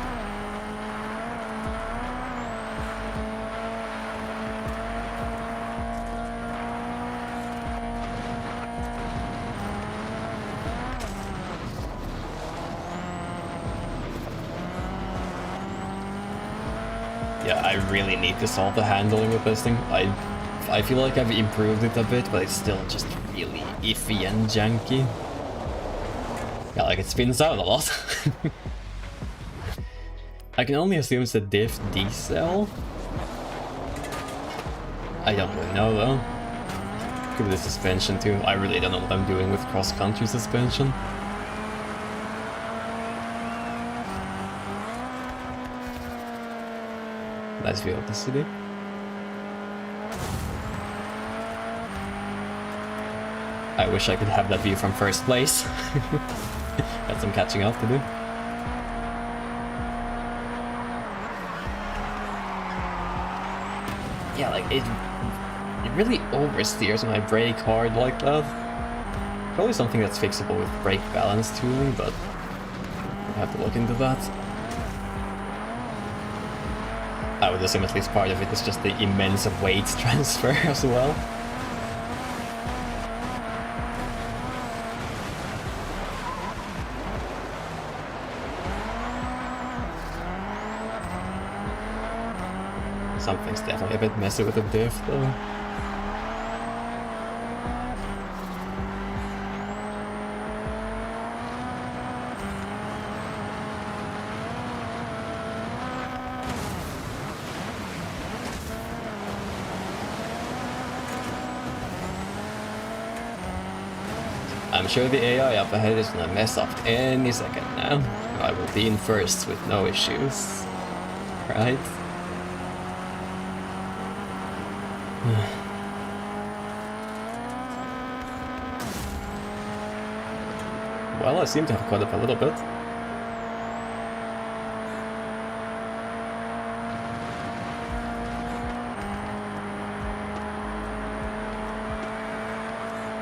Yeah, I really need to solve the handling with this thing. I feel like I've improved it a bit, but it's still just really iffy and janky. Yeah, like it spins out a lot. I can only assume it's a diff D-cell. I don't really know though. Could be the suspension too. I really don't know what I'm doing with cross-country suspension. Nice view of the city. I wish I could have that view from first place. Got some catching up to do. Yeah, like it really oversteers when I brake hard like that. Probably something that's fixable with brake balance tuning, but we'll have to look into that. I would assume at least part of it is just the immense weight transfer as well. Something's definitely a bit messy with the diff though. I'm sure the AI up ahead is gonna mess up any second now. I will be in first with no issues. Right? Well, I seem to have caught up a little bit.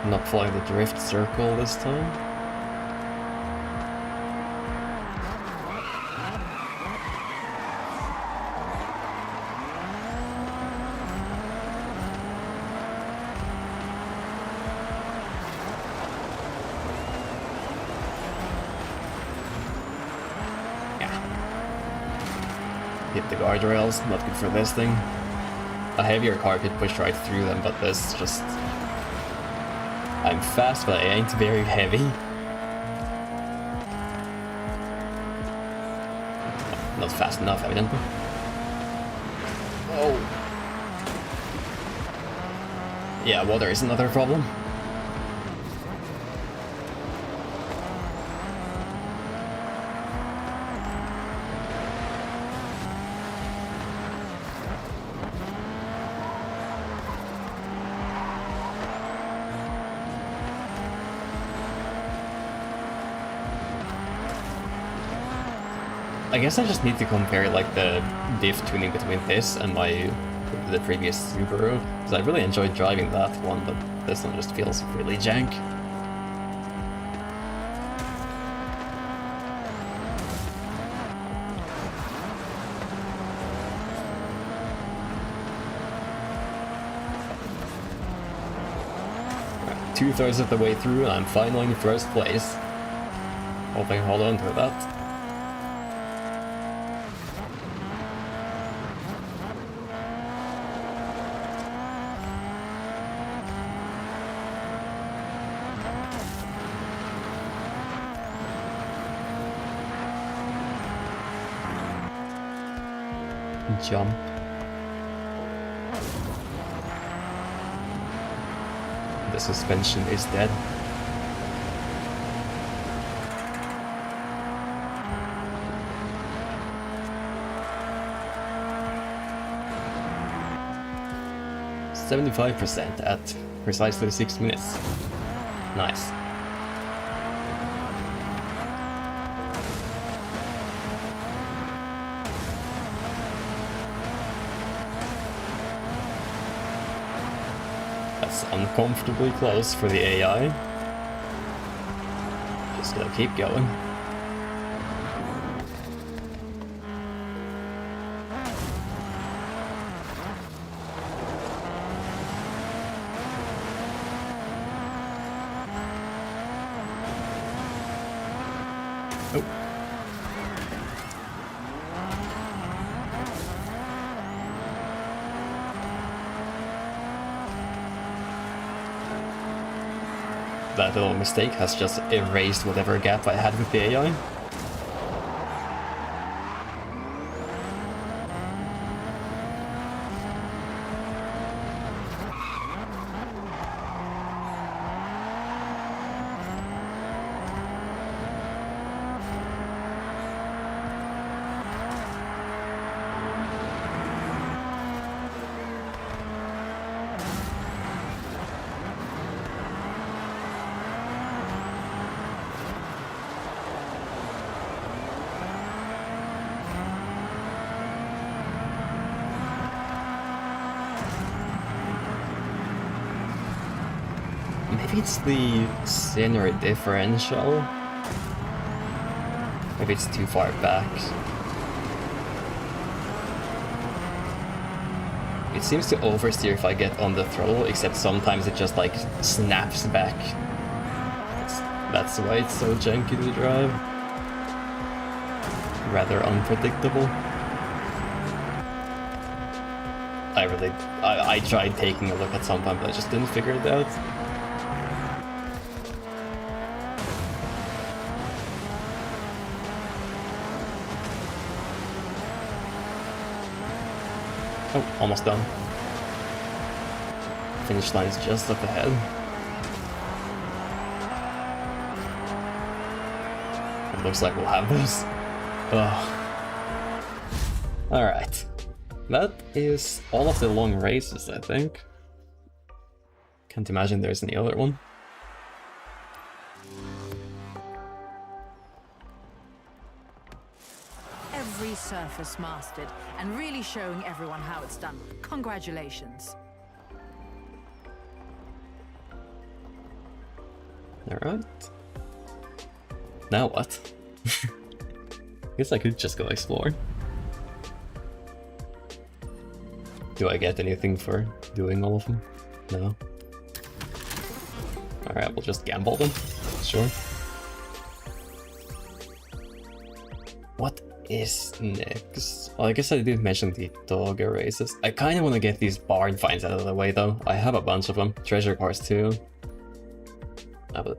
Not following the drift circle this time. Hit the guardrails, not good for this thing. A heavier car could push right through them, but this just... I'm fast, but I ain't very heavy. Not fast enough, evidently. Oh. Yeah, water is another problem. I guess I just need to compare like the diff tuning between this and the previous Subaru, because I really enjoyed driving that one, but this one just feels really jank. Right, 2/3 of the way through and I'm finally in first place. Hope I can hold on to that. Jump. The suspension is dead. %75% at precisely 6 minutes. Nice. That's uncomfortably close for the AI. Just gotta keep going. Oh. That little mistake has just erased whatever gap I had with the AI. Maybe it's the scenery differential. Maybe it's too far back. It seems to oversteer if I get on the throttle, except sometimes it just like snaps back. That's why it's so janky to drive. Rather unpredictable. I tried taking a look at some point, but I just didn't figure it out. Oh, almost done. Finish line is just up ahead. It looks like we'll have this. Ugh. Alright. That is all of the long races, I think. Can't imagine there's any other one. Every surface mastered, and really showing everyone how it's done. Congratulations. Alright. Now what? Guess I could just go explore. Do I get anything for doing all of them? No. Alright, we'll just gamble them. Sure. What is next? Well, I guess I did mention the dog races. I kind of want to get these barn finds out of the way though. I have a bunch of them. Treasure cars too. But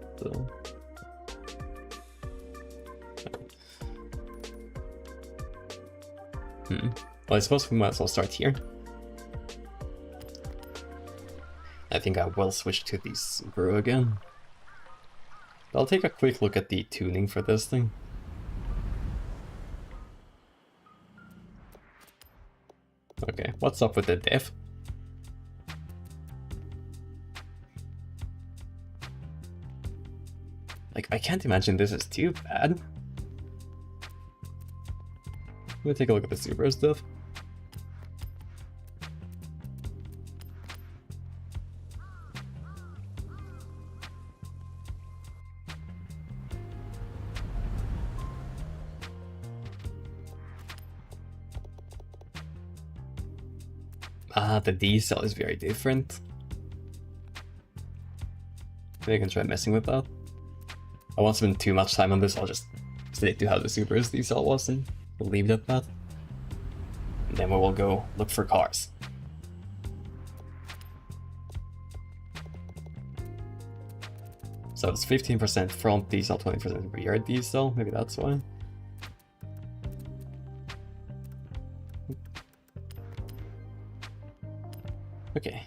well, I suppose we might as well start here. I think I will switch to the Subaru again. I'll take a quick look at the tuning for this thing. Okay, what's up with the diff? Like, I can't imagine this is too bad. Let me take a look at the super stuff. Ah, the D cell is very different. Maybe I can try messing with that. I won't spend too much time on this, I'll just stick to how the Super D cell was and we'll leave it at that. And then we will go look for cars. So it's 15% front D cell, 20% rear D cell, maybe that's why. Okay.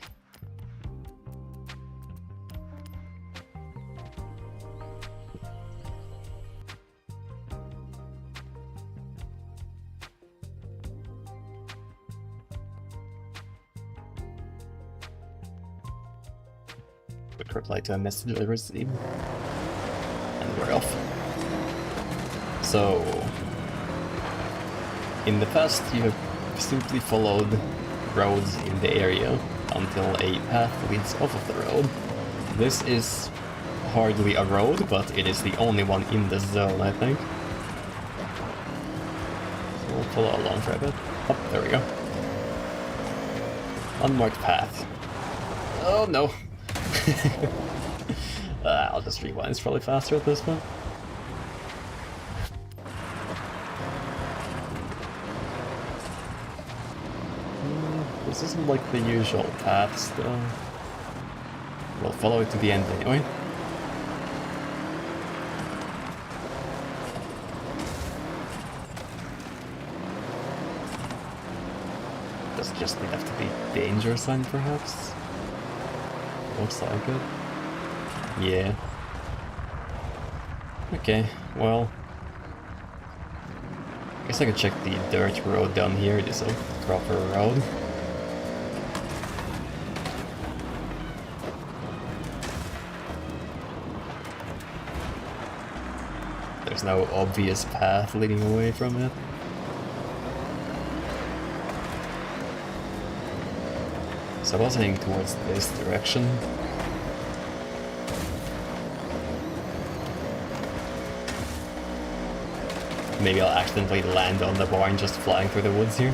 Quick reply to a message I received. And we're off. So, in the past you have simply followed roads in the area until a path leads off of the road. This is hardly a road, but it is the only one in the zone, I think. So we'll follow along for a bit. Oh, there we go. Unmarked path. Oh no! I'll just rewind, it's probably faster at this point. This isn't like the usual paths though. We'll follow it to the end anyway. Does it just have to be danger sign perhaps? Looks like it. Yeah. Okay, well. I guess I could check the dirt road down here. It is a proper road. There's no obvious path leading away from it. So I was heading towards this direction. Maybe I'll accidentally land on the barn just flying through the woods here.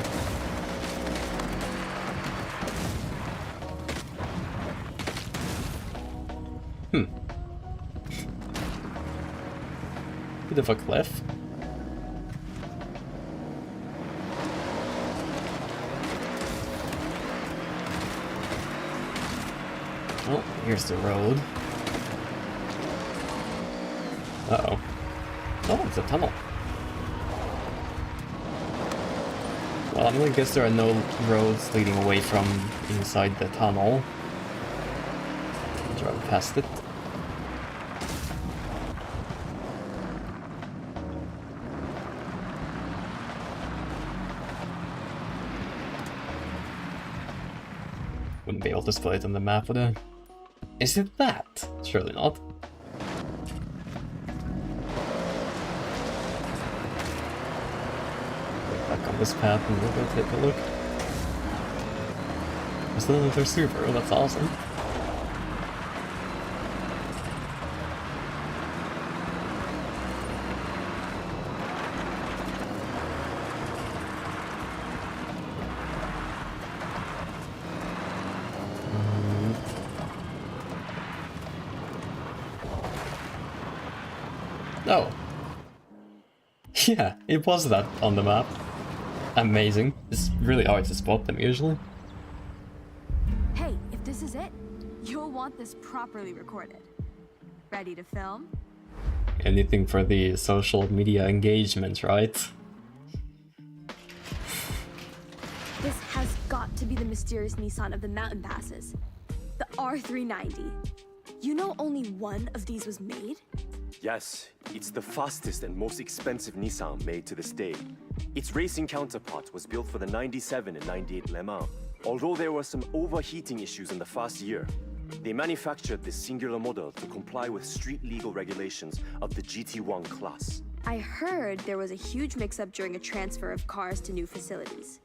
Bit of a cliff. Well, here's the road. Uh-oh. Oh, it's a tunnel. Well, I'm gonna guess there are no roads leading away from inside the tunnel. Drive past it. Wouldn't be able to display it on the map, would I? Is it that? Surely not. Back on this path and we'll go take a look. There's still another Subaru, that's awesome. Oh. Yeah, it was that on the map. Amazing. It's really hard to spot them usually. Hey, if this is it, you'll want this properly recorded. Ready to film? Anything for the social media engagement, right? This has got to be the mysterious Nissan of the mountain passes. The R390. You know only one of these was made? Yes, it's the fastest and most expensive Nissan made to this day. Its racing counterpart was built for the 97 and 98 lmao. Although there were some overheating issues in the first year, they manufactured this singular model to comply with street legal regulations of the GT1 class. I heard there was a huge mix-up during a transfer of cars to new facilities.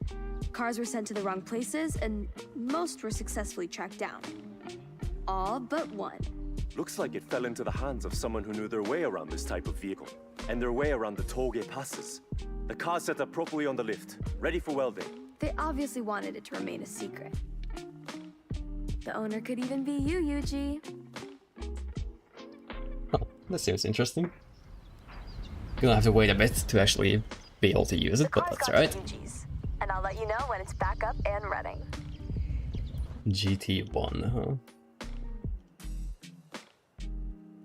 Cars were sent to the wrong places, and most were successfully tracked down. All but one. Looks like it fell into the hands of someone who knew their way around this type of vehicle, and their way around the tollgate passes. The car's set up properly on the lift, ready for welding. They obviously wanted it to remain a secret. The owner could even be you, Yuji. Oh, that seems interesting. Gonna have to wait a bit to actually be able to use it, but that's alright. And I'll let you know when it's back up and running. GT1, huh?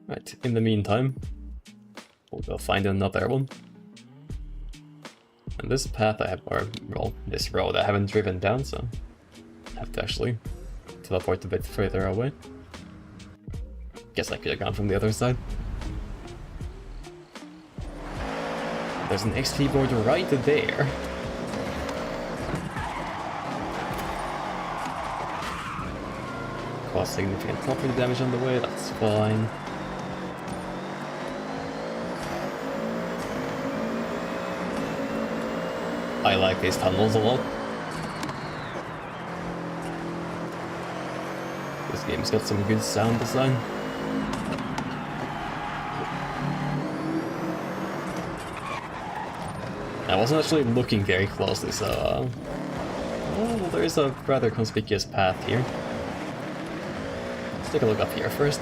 Right, in the meantime, we'll go find another one. And this path I have, or, well, this road I haven't driven down, so I have to actually teleport a bit further away. Guess I could have gone from the other side. There's an XP board right there. Cause significant property damage on the way, that's fine. I like these tunnels a lot. This game's got some good sound design. I wasn't actually looking very closely, so oh, there is a rather conspicuous path here. Let's take a look up here first.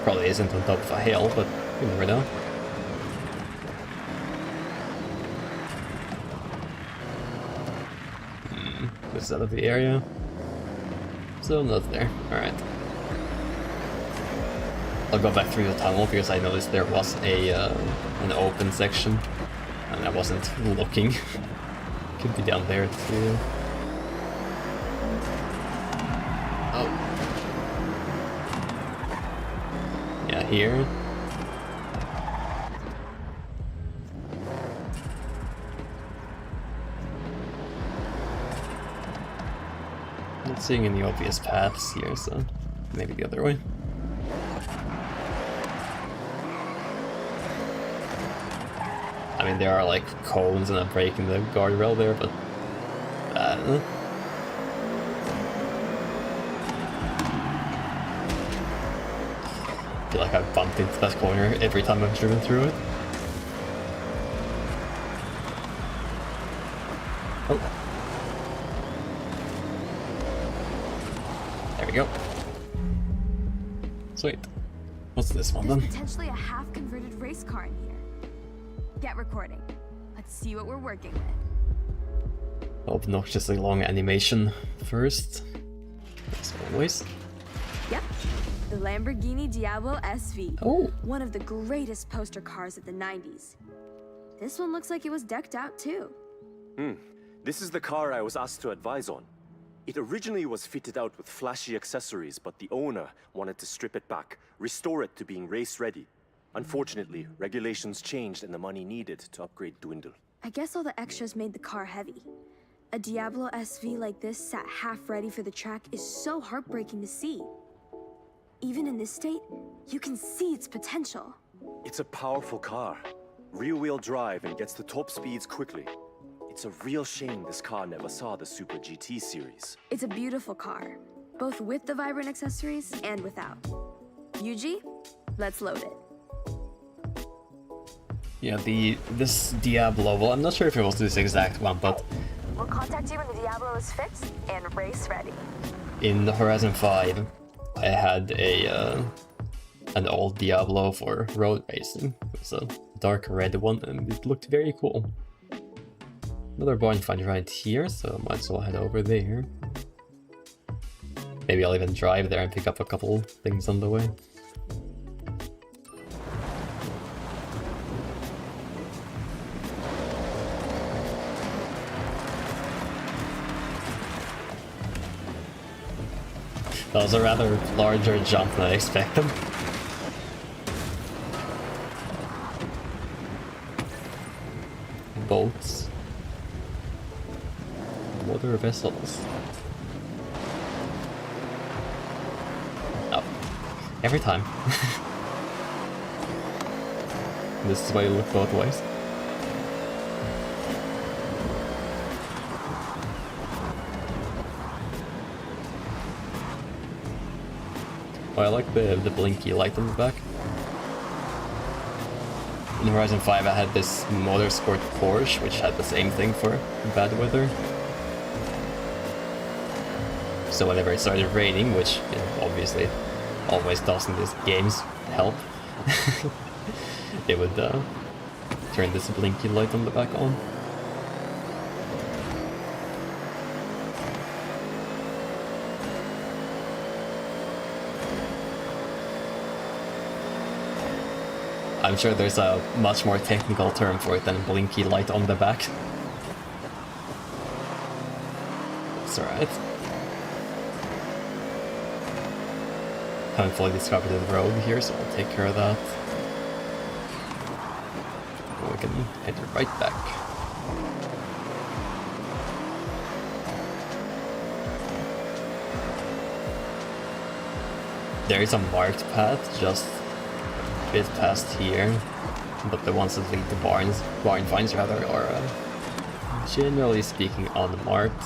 Probably isn't on top of a hill, but you never know. This is out of the area. So not there. Alright. I'll go back through the tunnel because I noticed there was a an open section. And I wasn't looking. Could be down there too. Oh. Yeah, here. Not seeing any obvious paths here, so maybe the other way. I mean, there are like cones and a break in the guardrail there, but I don't know. I feel like I've bumped into that corner every time I've driven through it. Oh. There we go. Sweet. What's this one then? There's potentially a half-converted race car in here. Get recording. Let's see what we're working with. Obnoxiously long animation first, as always. Yep, the Lamborghini Diablo SV. Oh. One of the greatest poster cars of the 90s. This one looks like it was decked out too. This is the car I was asked to advise on. It originally was fitted out with flashy accessories, but the owner wanted to strip it back, restore it to being race-ready. Unfortunately, regulations changed and the money needed to upgrade dwindled. I guess all the extras made the car heavy. A Diablo SV like this sat half ready for the track is so heartbreaking to see. Even in this state, you can see its potential. It's a powerful car. Rear-wheel drive and gets to top speeds quickly. It's a real shame this car never saw the Super GT series. It's a beautiful car, both with the vibrant accessories and without. Yuji, let's load it. Yeah, this Diablo, well, I'm not sure if it was this exact one, but We'll contact you when the Diablo is fixed and race ready. in Horizon 5, I had an old Diablo for road racing. It was a dark red one, and it looked very cool. Another bonfire right here, so I might as well head over there. Maybe I'll even drive there and pick up a couple things on the way. That was a rather larger jump than I expected. Boats. Water vessels. Oh, every time. This is why you look both ways. Oh, I like the blinky light on the back. In Horizon 5 I had this motorsport Porsche, which had the same thing for bad weather. So whenever it started raining, which obviously always does in these games, help, it would turn this blinky light on the back on. I'm sure there's a much more technical term for it than blinky light on the back. It's alright. Haven't fully discovered the road here, so I'll take care of that. And we can head right back. There is a marked path just a bit past here, but the ones that lead to barn finds rather are generally speaking unmarked.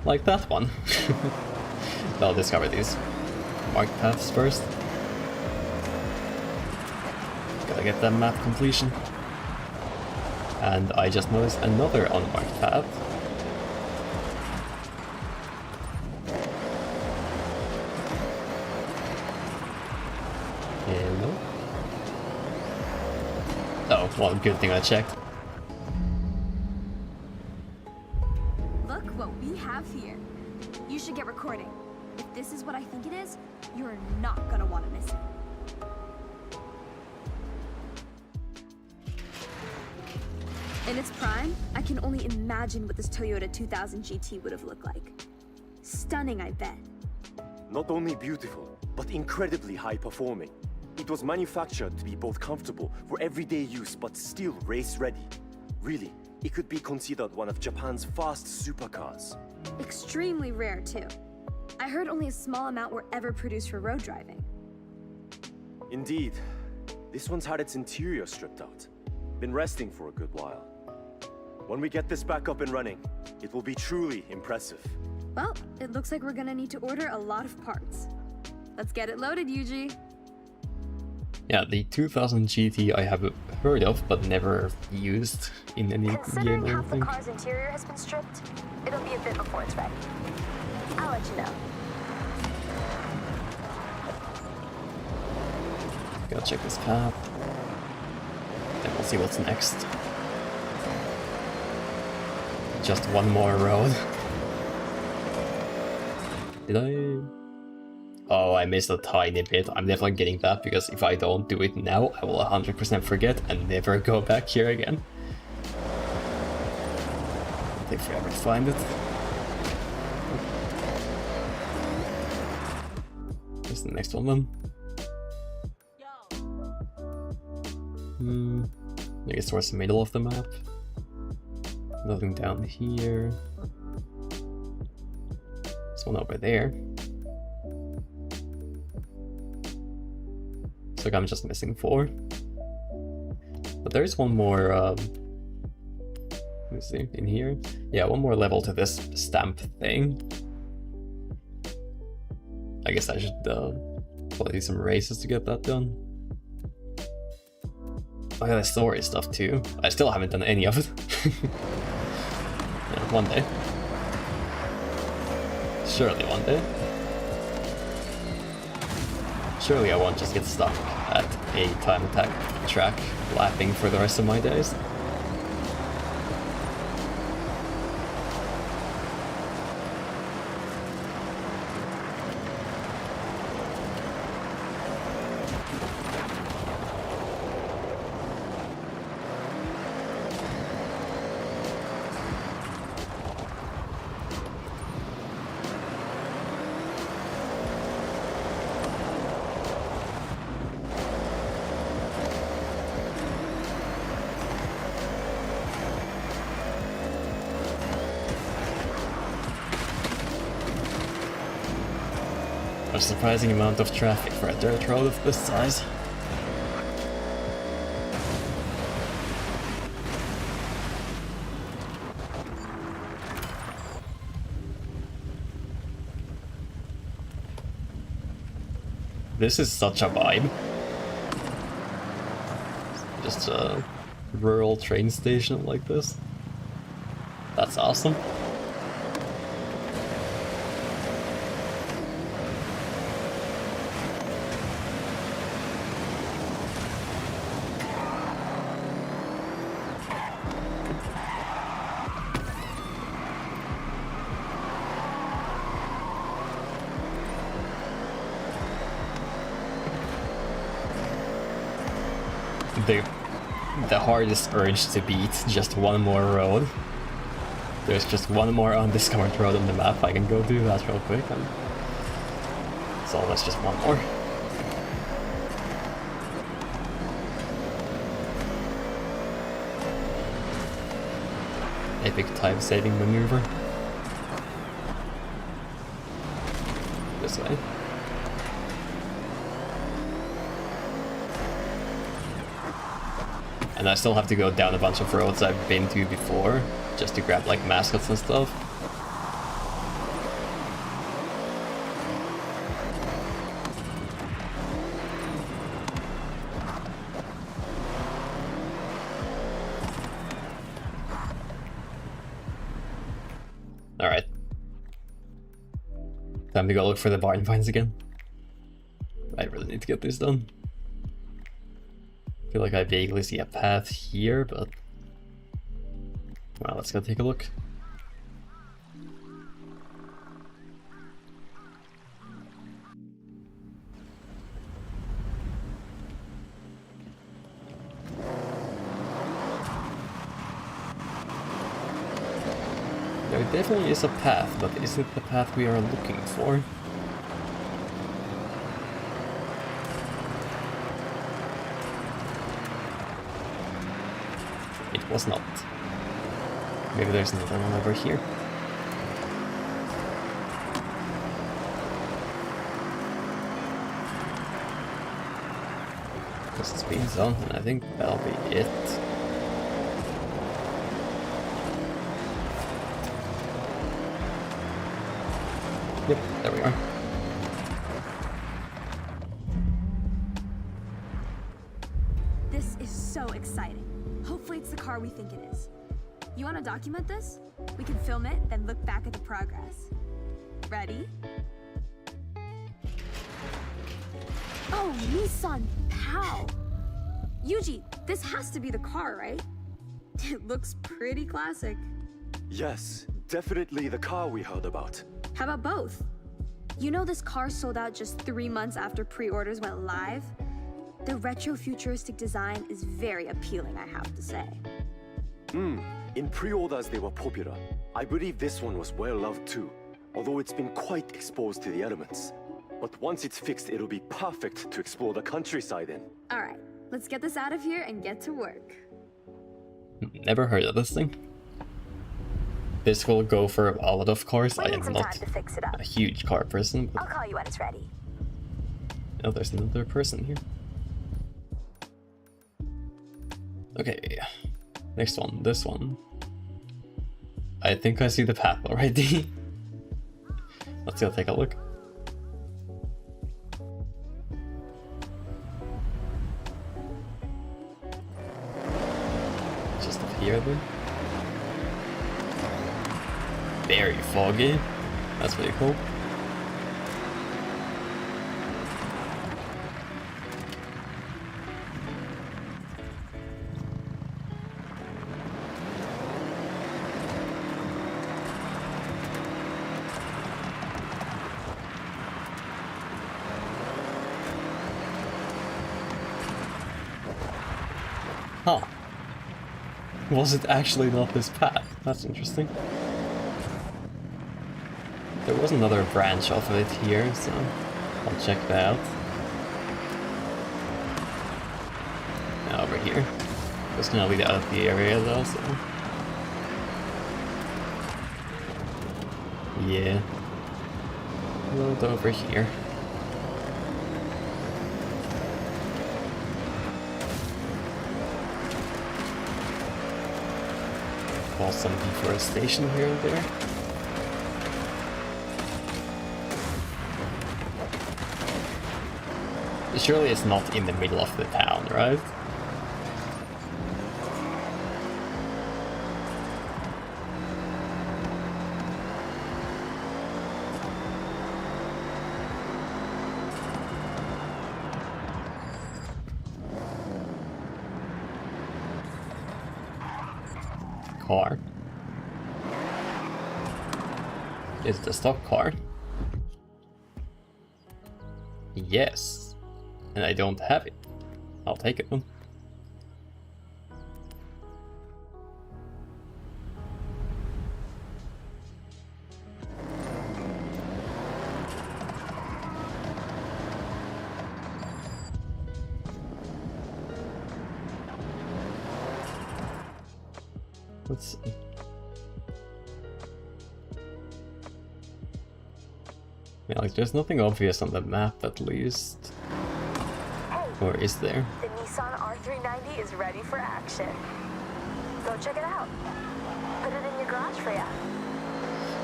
Like that one. I'll discover these marked paths first. Gotta get that map completion. And I just noticed another unmarked path. Hello? Oh, well, good thing I checked. Look what we have here. You should get recording. If this is what I think it is, you're not gonna want to miss it. In its prime, I can only imagine what this Toyota 2000 GT would have looked like. Stunning, I bet. Not only beautiful, but incredibly high performing. It was manufactured to be both comfortable for everyday use, but still race ready. Really, it could be considered one of Japan's fast supercars. Extremely rare, too. I heard only a small amount were ever produced for road driving. Indeed. This one's had its interior stripped out. Been resting for a good while. When we get this back up and running, it will be truly impressive. Well, it looks like we're gonna need to order a lot of parts. Let's get it loaded, Yuji. Yeah, the 2000 GT I have heard of, but never used in any Considering game or half the anything. car's interior has been stripped, it'll be a bit before it's ready. I'll let you know. Gotta check this path. Then we'll see what's next. Just one more road. Did I? Oh, I missed a tiny bit. I'm definitely getting that, because if I don't do it now, I will 100% forget and never go back here again. It'll take forever to find it. Where's the next one then? I guess towards the middle of the map. Nothing down here. There's one over there. Looks like I'm just missing 4. But there is one more, let me see, in here? Yeah, one more level to this stamp thing. I guess I should play some races to get that done. I got the story stuff too. I still haven't done any of it. Yeah, one day. Surely one day. Surely I won't just get stuck at a time attack track lapping for the rest of my days. A surprising amount of traffic for a dirt road of this size. This is such a vibe. Just a rural train station like this. That's awesome. The hardest urge to beat, just one more road. There's just one more undiscovered road on the map. I can go do that real quick. And it's almost just one more. Epic time-saving maneuver. This way. And I still have to go down a bunch of roads I've been to before, just to grab like mascots and stuff. Alright. Time to go look for the barn finds again. I really need to get this done. I feel like I vaguely see a path here, but... Well, let's go take a look. There definitely is a path, but is it the path we are looking for? Was not. Maybe there's another one over here. Just speed zone, and I think that'll be it. Yep, there we are. This is so exciting. Hopefully it's the car we think it is. You want to document this? We can film it, then look back at the progress. Ready? Oh, Nissan Pow! Yuji, this has to be the car, right? It looks pretty classic. Yes, definitely the car we heard about. How about both? You know this car sold out just 3 months after pre-orders went live? The retro-futuristic design is very appealing, I have to say. In pre-orders they were popular. I believe this one was well loved too, although it's been quite exposed to the elements. But once it's fixed, it'll be perfect to explore the countryside in. Alright, let's get this out of here and get to work. Never heard of this thing. This will go for a lot of cars. I am not to fix it up. a huge car person, but... I'll call you when it's ready. Oh, there's another person here. Okay, next one, this one. I think I see the path already. Let's go take a look. Just up here then. Very foggy. That's pretty cool. Huh. Was it actually not this path? That's interesting. There was another branch off of it here, so I'll check that out. Now over here. Just gonna lead out of the area though, so... Yeah. Load over here. Call some deforestation here and there. Surely it's not in the middle of the town, right? Car. Is it a stock car? Yes. And I don't have it. I'll take it then. Let's see. Yeah, like there's nothing obvious on the map at least. Or is there? The Nissan R390 is ready for action. Go check it out. Put it in your garage for ya.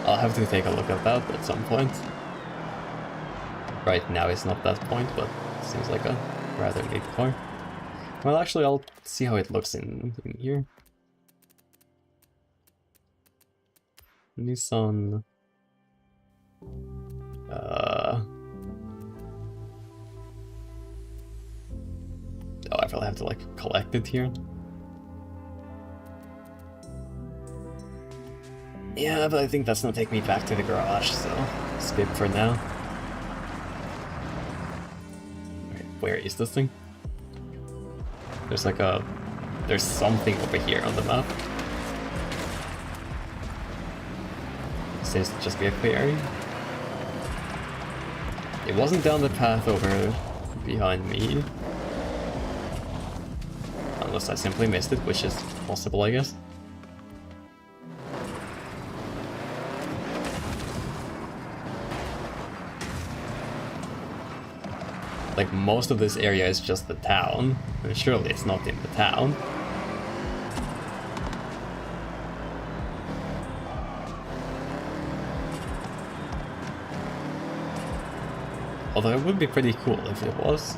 I'll have to take a look at that at some point. Right now it's not that point, but it seems like a rather neat car. Well, actually I'll see how it looks in here. Nissan... Oh, I probably have to like collect it here. Yeah, but I think that's gonna take me back to the garage, so skip for now. Wait, where is this thing? There's like a... There's something over here on the map. It seems to just be a clearing. It wasn't down the path over behind me. Unless I simply missed it, which is possible, I guess. Like, most of this area is just the town, and surely it's not in the town. Although it would be pretty cool if it was.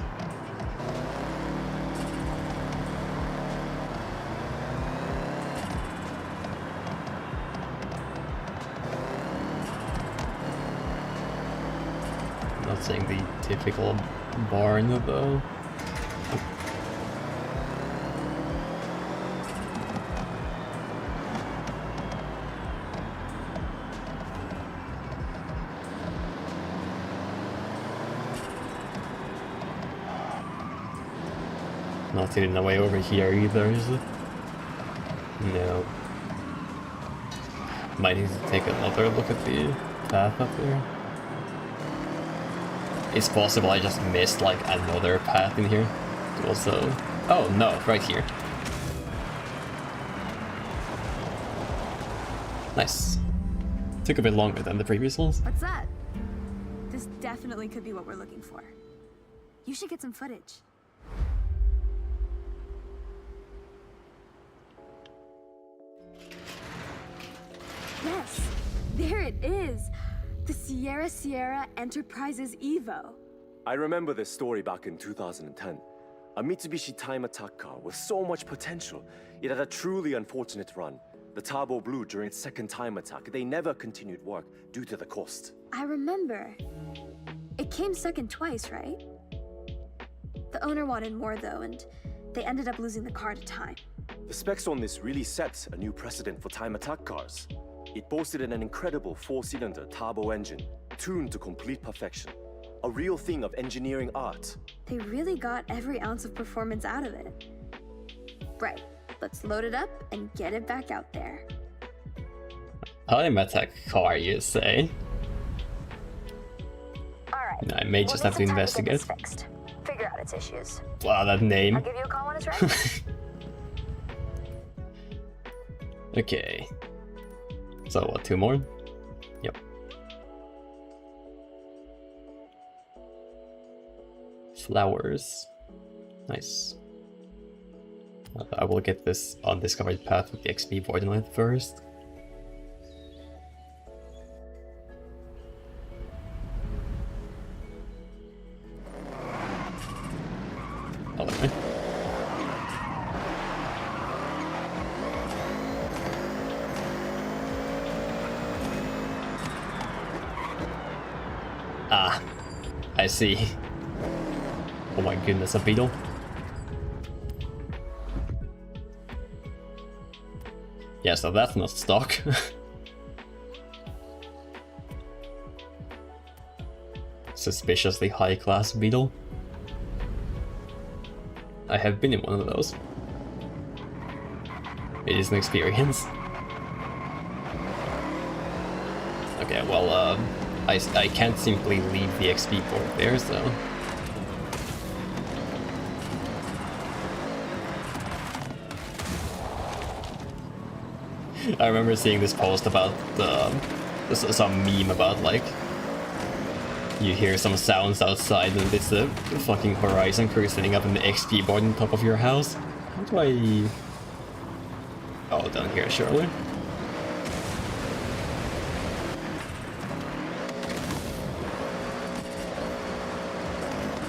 I'm not saying the typical barn though. Not hidden away over here either, is it? No. Might need to take another look at the path up there. It's possible I just missed like another path in here. Also... Oh no, right here. Nice. Took a bit longer than the previous ones. What's that? This definitely could be what we're looking for. You should get some footage. Yes, there it is. The Sierra Enterprises Evo. I remember this story back in 2010. A Mitsubishi time attack car with so much potential. It had a truly unfortunate run. The turbo blew during its second time attack. They never continued work due to the cost. I remember. It came second twice, right? The owner wanted more though, and they ended up losing the car to time. The specs on this really set a new precedent for time attack cars. It boasted an incredible 4-cylinder turbo engine, tuned to complete perfection. A real thing of engineering art. They really got every ounce of performance out of it. Right, let's load it up and get it back out there. Time attack car, you say? Alright. I may just have to investigate. Figure out its issues. Wow, that name. I'll give you a call when it's ready. Okay. So what, 2 more? Yep. Flowers. Nice. I will get this undiscovered path with the XP Borderland first. Oh, anyway. Ah, I see. Oh my goodness, a beetle. Yeah, so that's not stock. Suspiciously high-class beetle. I have been in one of those. It is an experience. Okay, well, I can't simply leave the XP port there, so... I remember seeing this post about some meme about, like, you hear some sounds outside and it's the fucking Horizon crew sitting up in the XP board on top of your house. How do I... Oh, down here, surely.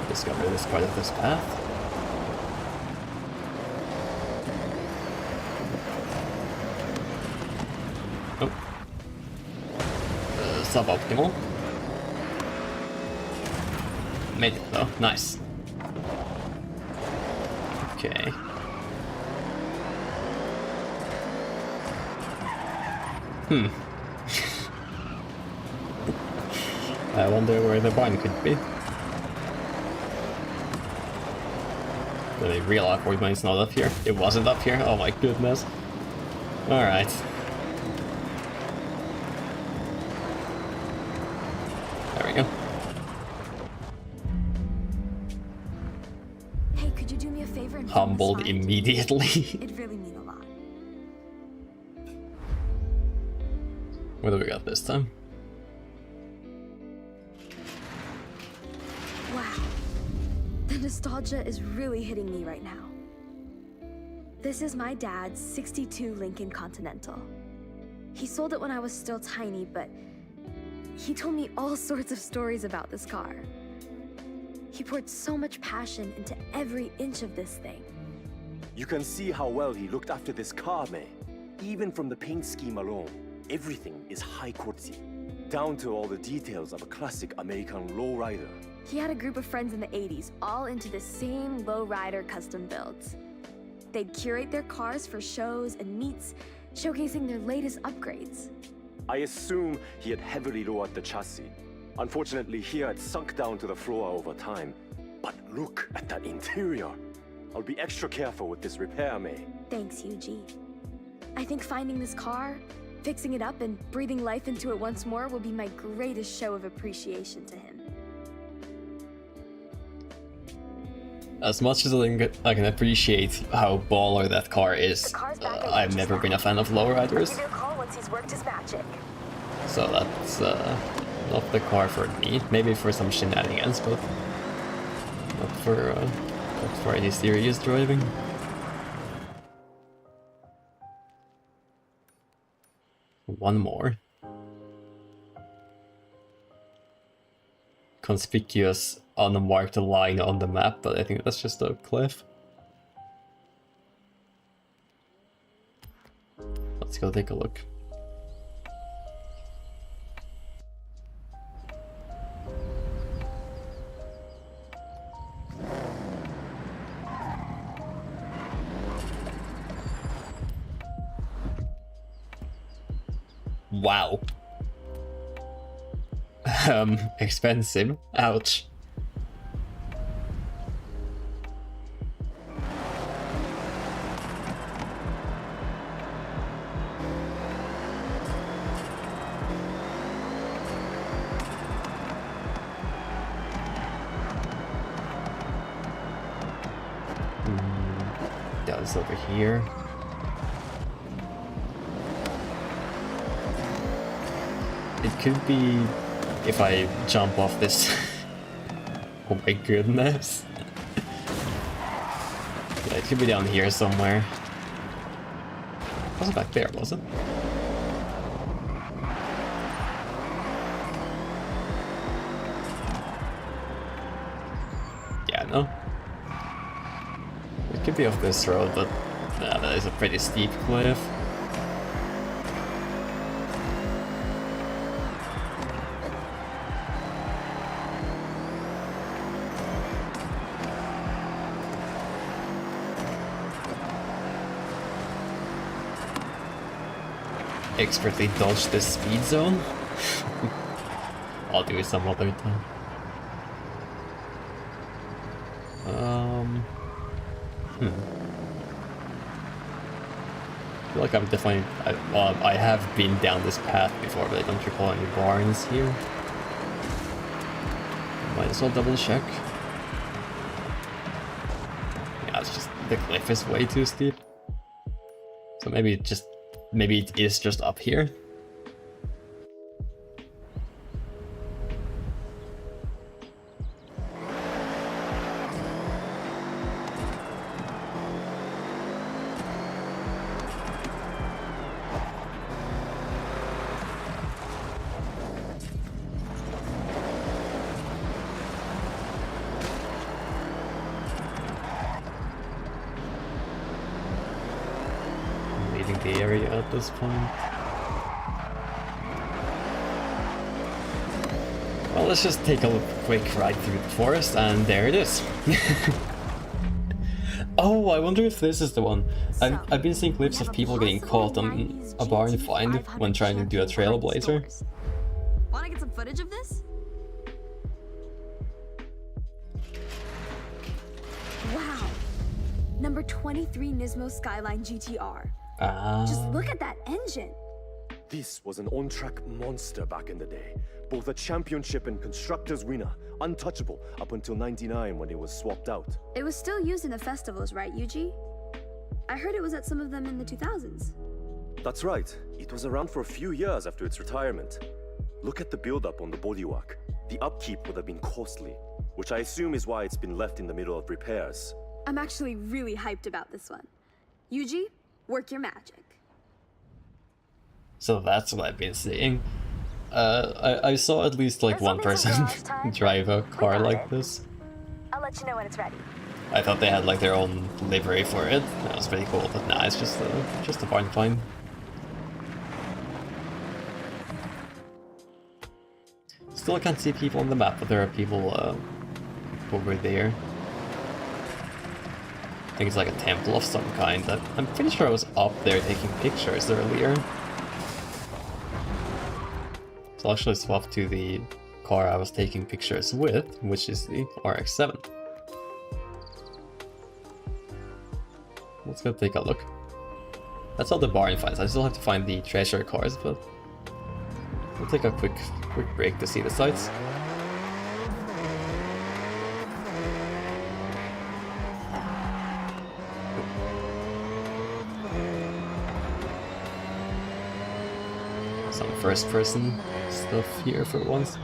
Discover this part of this path. Oh. Suboptimal. Made it though, nice. Okay. I wonder where the barn could be. Really real awkward when it's not up here. It wasn't up here, oh my goodness. Alright. There we go. Hey, could you do me a favor and Humbled immediately. It'd really mean a lot. What do we got this time? Wow. The nostalgia is really hitting me right now. This is my dad's 62 Lincoln Continental. He sold it when I was still tiny, but he told me all sorts of stories about this car. He poured so much passion into every inch of this thing. You can see how well he looked after this car, May. Even from the paint scheme alone, everything is high quality, down to all the details of a classic American lowrider. He had a group of friends in the 80s, all into the same lowrider custom builds. They'd curate their cars for shows and meets, showcasing their latest upgrades. I assume he had heavily lowered the chassis. Unfortunately, he had sunk down to the floor over time. But look at that interior. I'll be extra careful with this repair, May. Thanks, Yuji. I think finding this car, fixing it up, and breathing life into it once more will be my greatest show of appreciation to him. As much as I can appreciate how baller that car is, I've never been a fan of lowriders. So that's not the car for me. Maybe for some shenanigans, but not for any serious driving. One more. Conspicuous unmarked line on the map, but I think that's just a cliff. Let's go take a look. Wow. Expensive. Ouch. That was over here. It could be if I jump off this. Oh my goodness. Yeah, it could be down here somewhere. It wasn't back there, was it? Yeah, no. could be off this road, but that is a pretty steep cliff. Expertly dodge the speed zone. I'll do it some other time. I feel like I'm definitely... I have been down this path before, but I don't recall any barns here. Might as well double check. Yeah, it's just... the cliff is way too steep. So maybe it is just up here. The area at this point. Well, let's just take a quick ride through the forest, and there it is. Oh, I wonder if this is the one. I've been seeing clips of people getting caught on a barn find when trying to do a trailblazer. Wanna get some footage of this? Wow. Number 23 Nismo Skyline GTR. Just look at that engine. This was an on-track monster back in the day. Both a championship and constructors winner. Untouchable up until 99 when it was swapped out. It was still used in the festivals, right, Yuji? I heard it was at some of them in the 2000s. That's right. It was around for a few years after its retirement. Look at the build-up on the bodywork. The upkeep would have been costly, which I assume is why it's been left in the middle of repairs. I'm actually really hyped about this one. Yuji, work your magic. So that's what I've been seeing. I saw at least like one person drive a car like this. I'll let you know when it's ready. I thought they had like their own livery for it. That was pretty cool, but nah, it's just a barn find. Still, I can't see people on the map, but there are people over there. I think it's like a temple of some kind. That I'm pretty sure I was up there taking pictures earlier. So I'll actually swap to the car I was taking pictures with, which is the RX-7. Let's go take a look. That's all the barn finds. I still have to find the treasure cars, but we'll take a quick break to see the sights. Some first-person stuff here for once.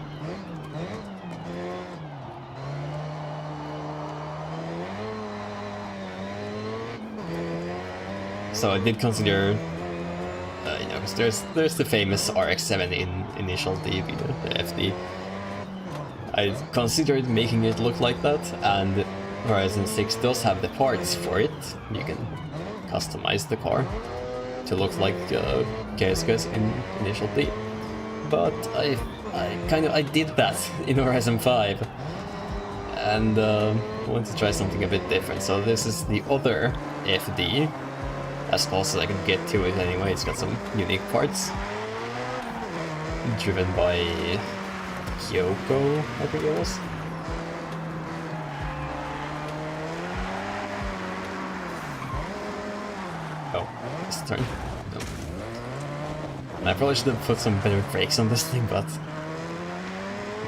So I did consider, you know, because there's the famous RX-7 in Initial D, the FD. I considered making it look like that, and Horizon 6 does have the parts for it. You can customize the car to look like Keisuke's in Initial D. But I did that in Horizon 5, and wanted to try something a bit different. So this is the other FD, as close as I can get to it anyway. It's got some unique parts, driven by Kyoko, I think it was. Oh, this turn. No. And I probably should have put some better brakes on this thing, but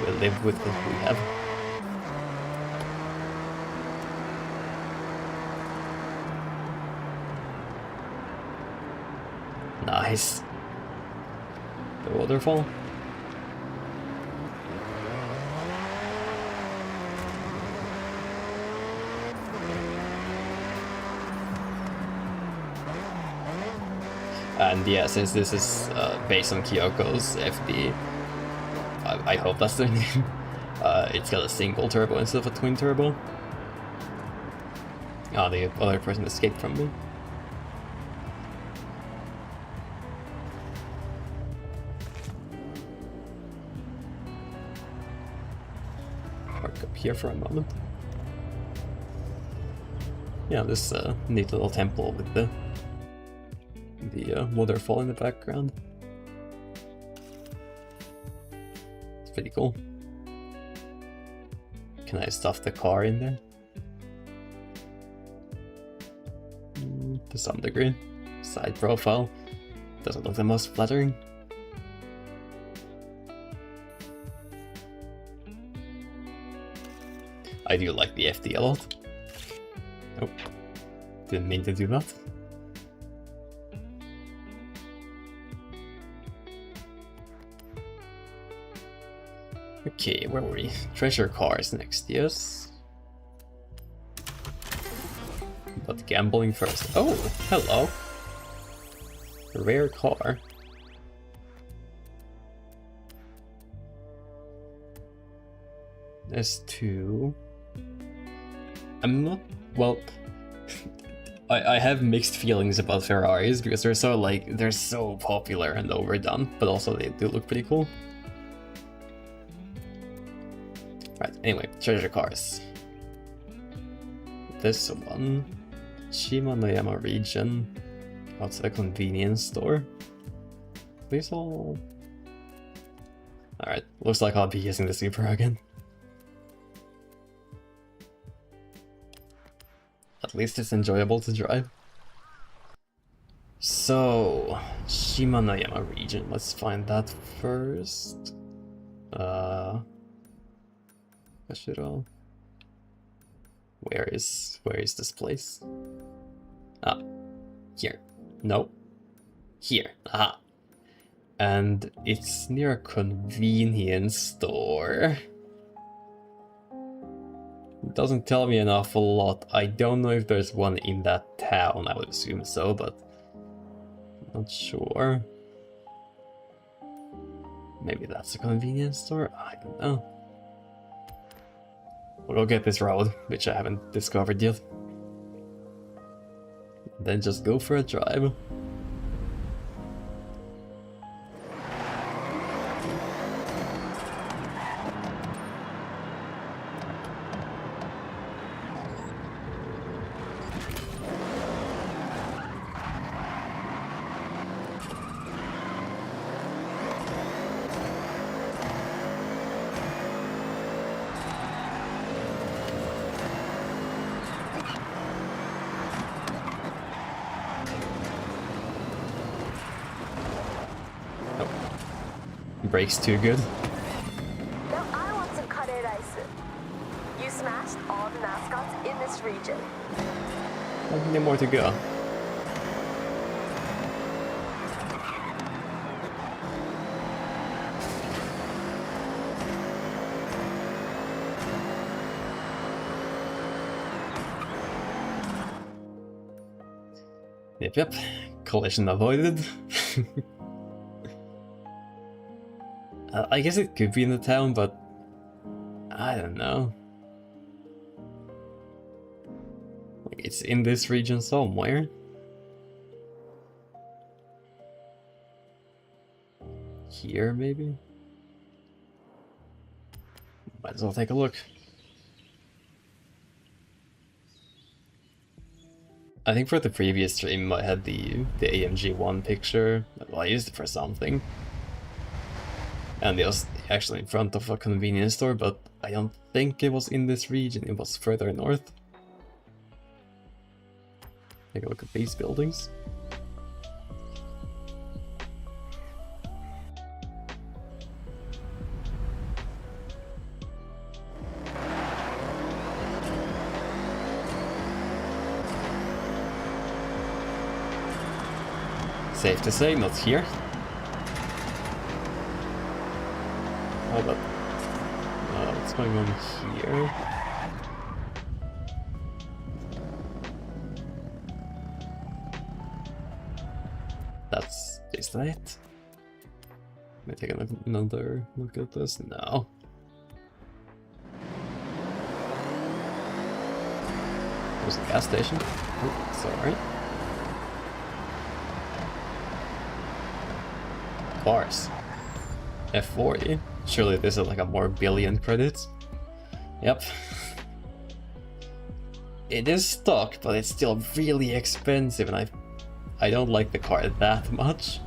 we'll live with what we have. Nice. The waterfall. And yeah, since this is based on Kyoko's FD, I hope that's the name, it's got a single turbo instead of a twin turbo. Oh, the other person escaped from me. Park up here for a moment. Yeah, this neat little temple with the waterfall in the background. It's pretty cool. Can I stuff the car in there? To some degree. Side profile doesn't look the most flattering. I do like the FD a lot. Oh, didn't mean to do that. Okay, where were we? Treasure cars next, yes. But gambling first. Oh, hello. Rare car. There's two. I'm not, well, I have mixed feelings about Ferraris because they're so popular and overdone, but also they do look pretty cool. Right, anyway, treasure cars. This one, Shimanoyama region, outside a convenience store. These all... Alright, looks like I'll be using the Supra again. At least it's enjoyable to drive. So, Shimanoyama region, let's find that first. Kashiro. Where is this place? Ah, here. No. Here. Aha. And it's near a convenience store. It doesn't tell me an awful lot. I don't know if there's one in that town. I would assume so, but I'm not sure. Maybe that's a convenience store? I don't know. We'll go get this road, which I haven't discovered yet. Then just go for a drive. Brakes too good. Now I want some kare rice. You smashed all the mascots in this region. Plenty more to go. Yep. Collision avoided. I guess it could be in the town, but I don't know. Like, it's in this region somewhere. Here, maybe? Might as well take a look. I think for the previous stream I had the AMG 1 picture. Well, I used it for something. And it was actually in front of a convenience store, but I don't think it was in this region, it was further north. Take a look at these buildings. Safe to say, not here. Oh, but what's going on here? Is that it? Let me take another look at this. No. There's a gas station. Oh, sorry. Cars. F40. Surely this is like a more billion credits. Yep. It is stock, but it's still really expensive, and I don't like the car that much.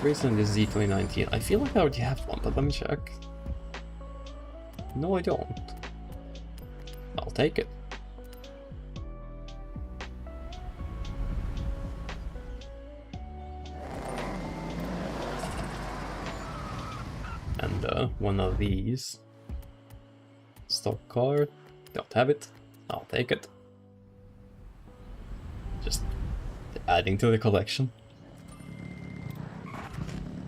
370 Z2019. I feel like I already have one, but let me check. No, I don't. I'll take it. And one of these. Stock car. Don't have it. I'll take it. Just adding to the collection.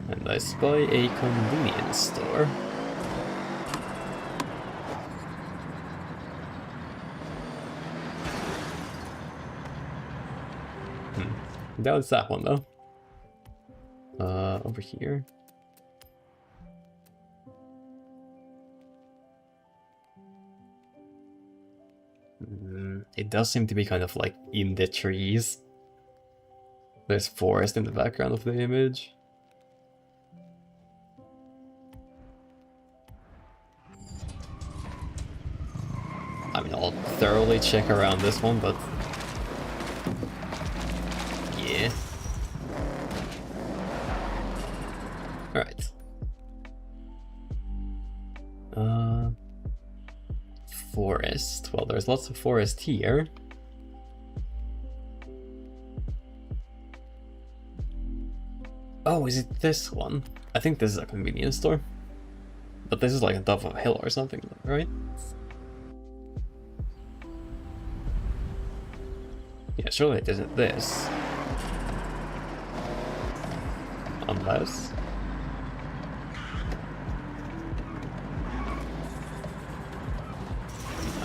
And I spy a convenience store. That was that one though. Over here. It does seem to be kind of like in the trees. There's forest in the background of the image. I mean, I'll thoroughly check around this one, but yeah. Alright. Forest. Well, there's lots of forest here. Oh, is it this one? I think this is a convenience store. But this is like on top of a hill or something, right? Yeah, surely it isn't this. Unless...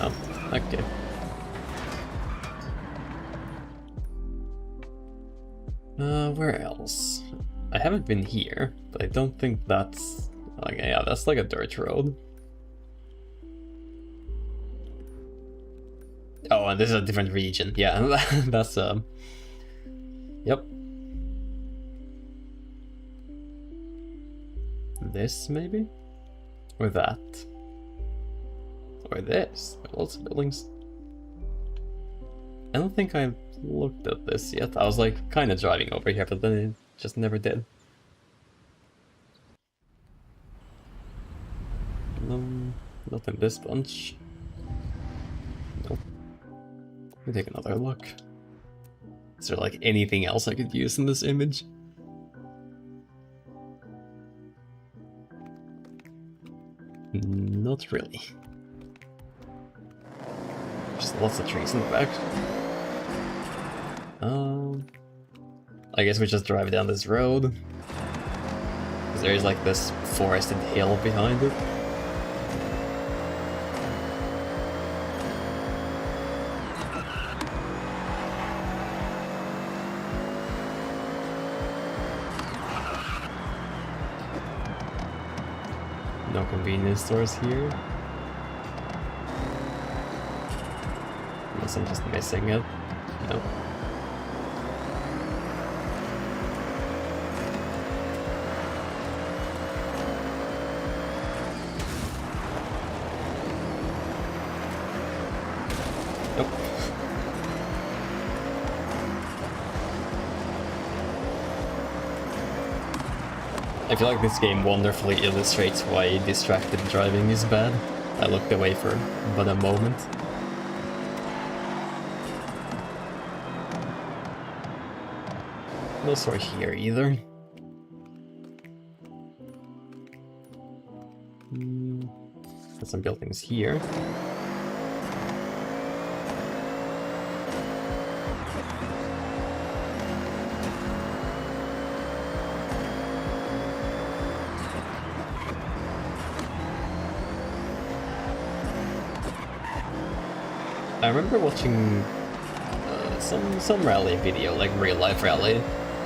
Oh, okay. Where else? I haven't been here, but I don't think that's... Okay, yeah, that's like a dirt road. Oh, and this is a different region. Yeah, that's yep. This maybe? Or that? Or this? Lots of buildings. I don't think I looked at this yet. I was like kind of driving over here, but then it just never did. Not in this bunch. Nope. Let me take another look. Is there like anything else I could use in this image? Not really. Just lots of trees in the back. I guess we just drive down this road. Because there is like this forested hill behind it. No convenience stores here. Unless I'm just missing it. Nope. Nope. I feel like this game wonderfully illustrates why distracted driving is bad. I looked away for but a moment. No store here either. Got some buildings here. I remember watching some rally video, like real life rally,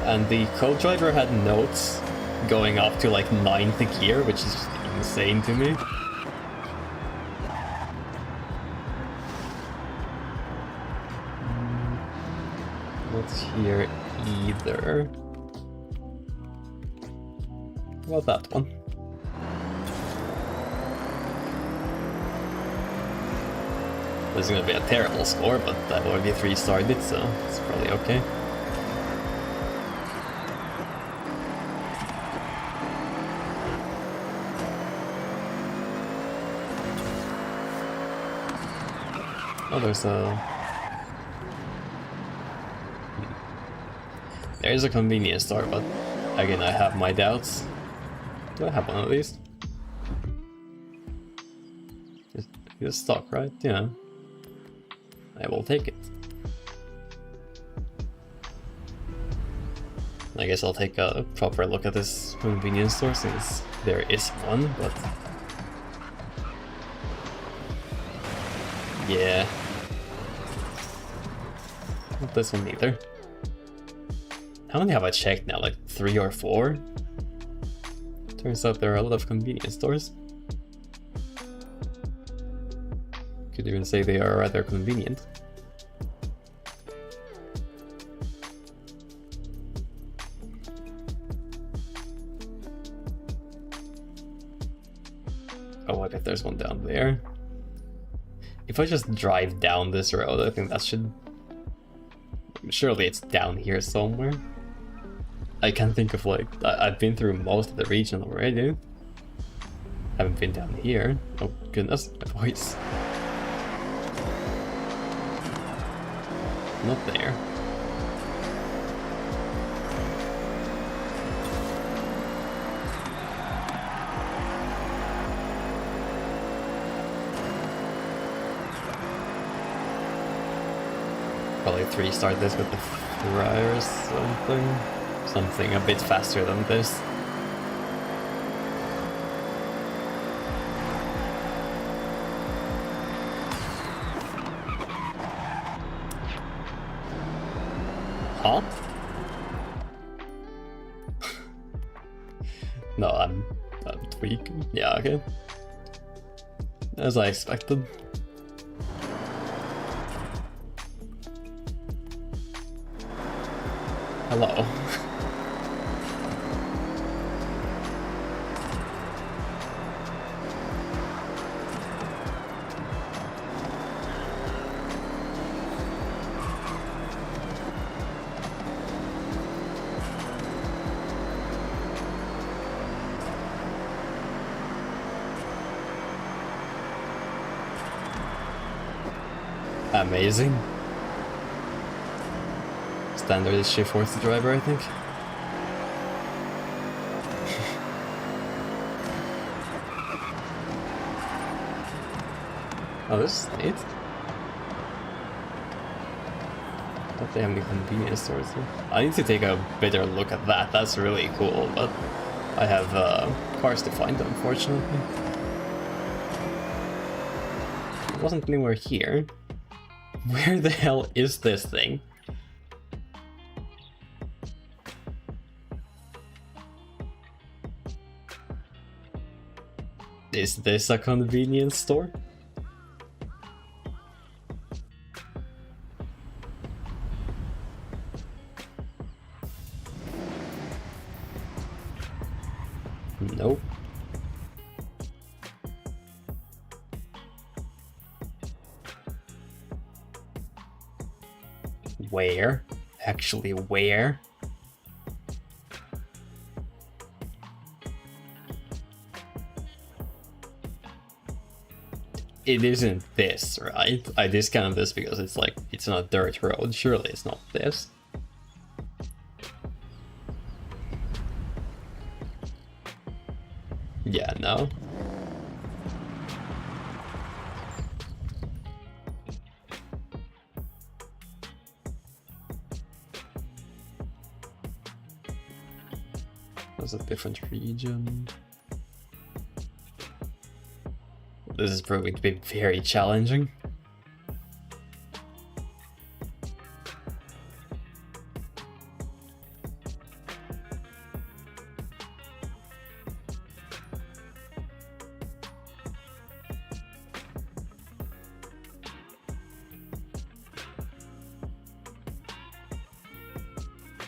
and the co-driver had notes going up to like 9th gear, which is just insane to me. Not here either. What about that one? This is gonna be a terrible score, but I've already 3-starred it, so it's probably okay. Oh, there's a convenience store, but again, I have my doubts. Do I have one of these? It's stock, right? Yeah. I will take it. I guess I'll take a proper look at this convenience store since there is one, but... yeah. Not this one either. How many have I checked now? Like 3 or 4? Turns out there are a lot of convenience stores. Could even say they are rather convenient. Oh, I bet there's one down there. If I just drive down this road, I think that should... surely it's down here somewhere. I can't think of like... I've been through most of the region already. Haven't been down here. Oh goodness, my voice. Not there. Probably 3-star this with the fryer or something. Something a bit faster than this. Huh? No, I'm tweaking. Yeah, okay. As I expected. Hello. Amazing. Standard is shift force the driver, I think. Oh, this is neat. Don't they have any convenience stores here? I need to take a better look at that. That's really cool, but I have cars to find, unfortunately. It wasn't anywhere here. Where the hell is this thing? Is this a convenience store? Nope. Where? Actually, where? It isn't this, right? I discount this because it's like, it's on a dirt road. Surely it's not this. Yeah, no. That's a different region. This is proving to be very challenging.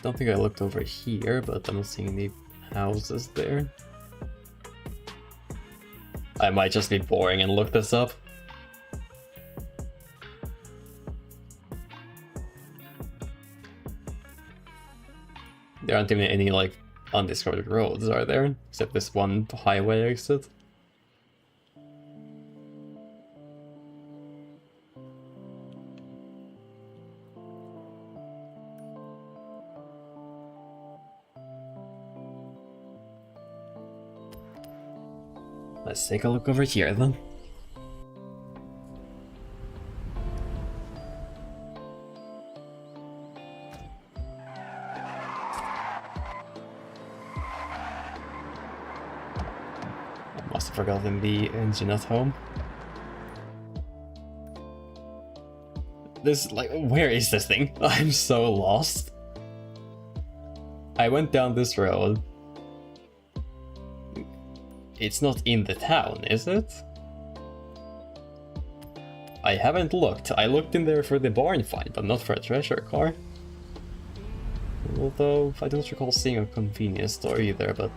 don't think I looked over here, but I'm not seeing any houses there. I might just be boring and look this up. There aren't even any, like, undiscovered roads, are there? Except this one highway exit. Let's take a look over here then. I must have forgotten the engine at home. This, like, where is this thing? I'm so lost. I went down this road. It's not in the town, is it? I haven't looked. I looked in there for the barn find, but not for a treasure car. Although, I don't recall seeing a convenience store either, but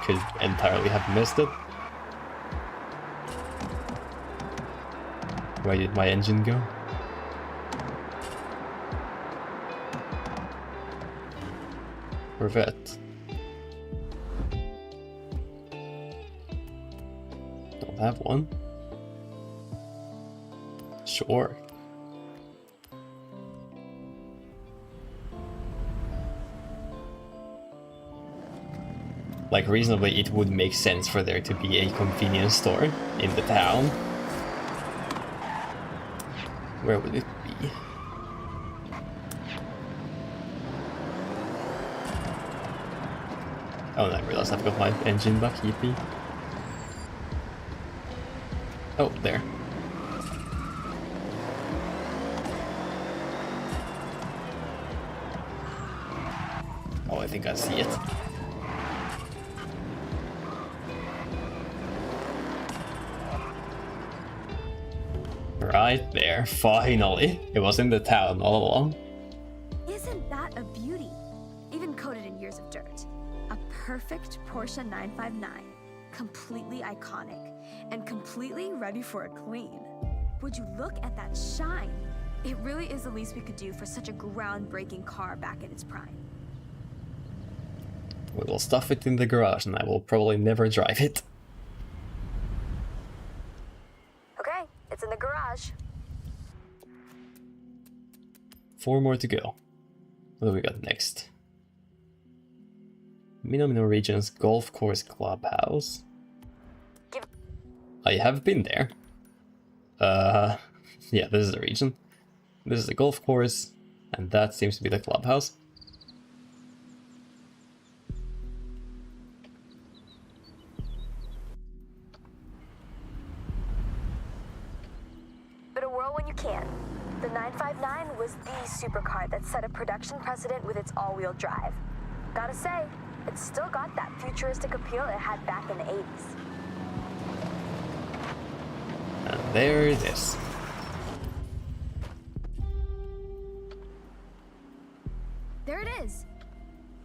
could entirely have missed it. Where did my engine go? Corvette. Don't have one. Sure. Like, reasonably, it would make sense for there to be a convenience store in the town. Where would it be? Oh, no, I realized I've got my engine back, yippee. Oh, there. Oh, I think I see it. Right there, finally. It was in the town all along. Isn't that a beauty? Even coated in years of dirt. A perfect Porsche 959. Completely iconic. And completely ready for a clean. Would you look at that shine? It really is the least we could do for such a groundbreaking car back in its prime. We will stuff it in the garage and I will probably never drive it. Okay, it's in the garage. 4 more to go. What do we got next? Minamino Region's Golf Course Clubhouse. I have been there. Yeah, this is the region. This is the golf course, and that seems to be the clubhouse. But a whirl when you can. The 959 was the supercar that set a production precedent with its all-wheel drive. Gotta say, it's still got that futuristic appeal it had back in the 80s. And there it is. There it is.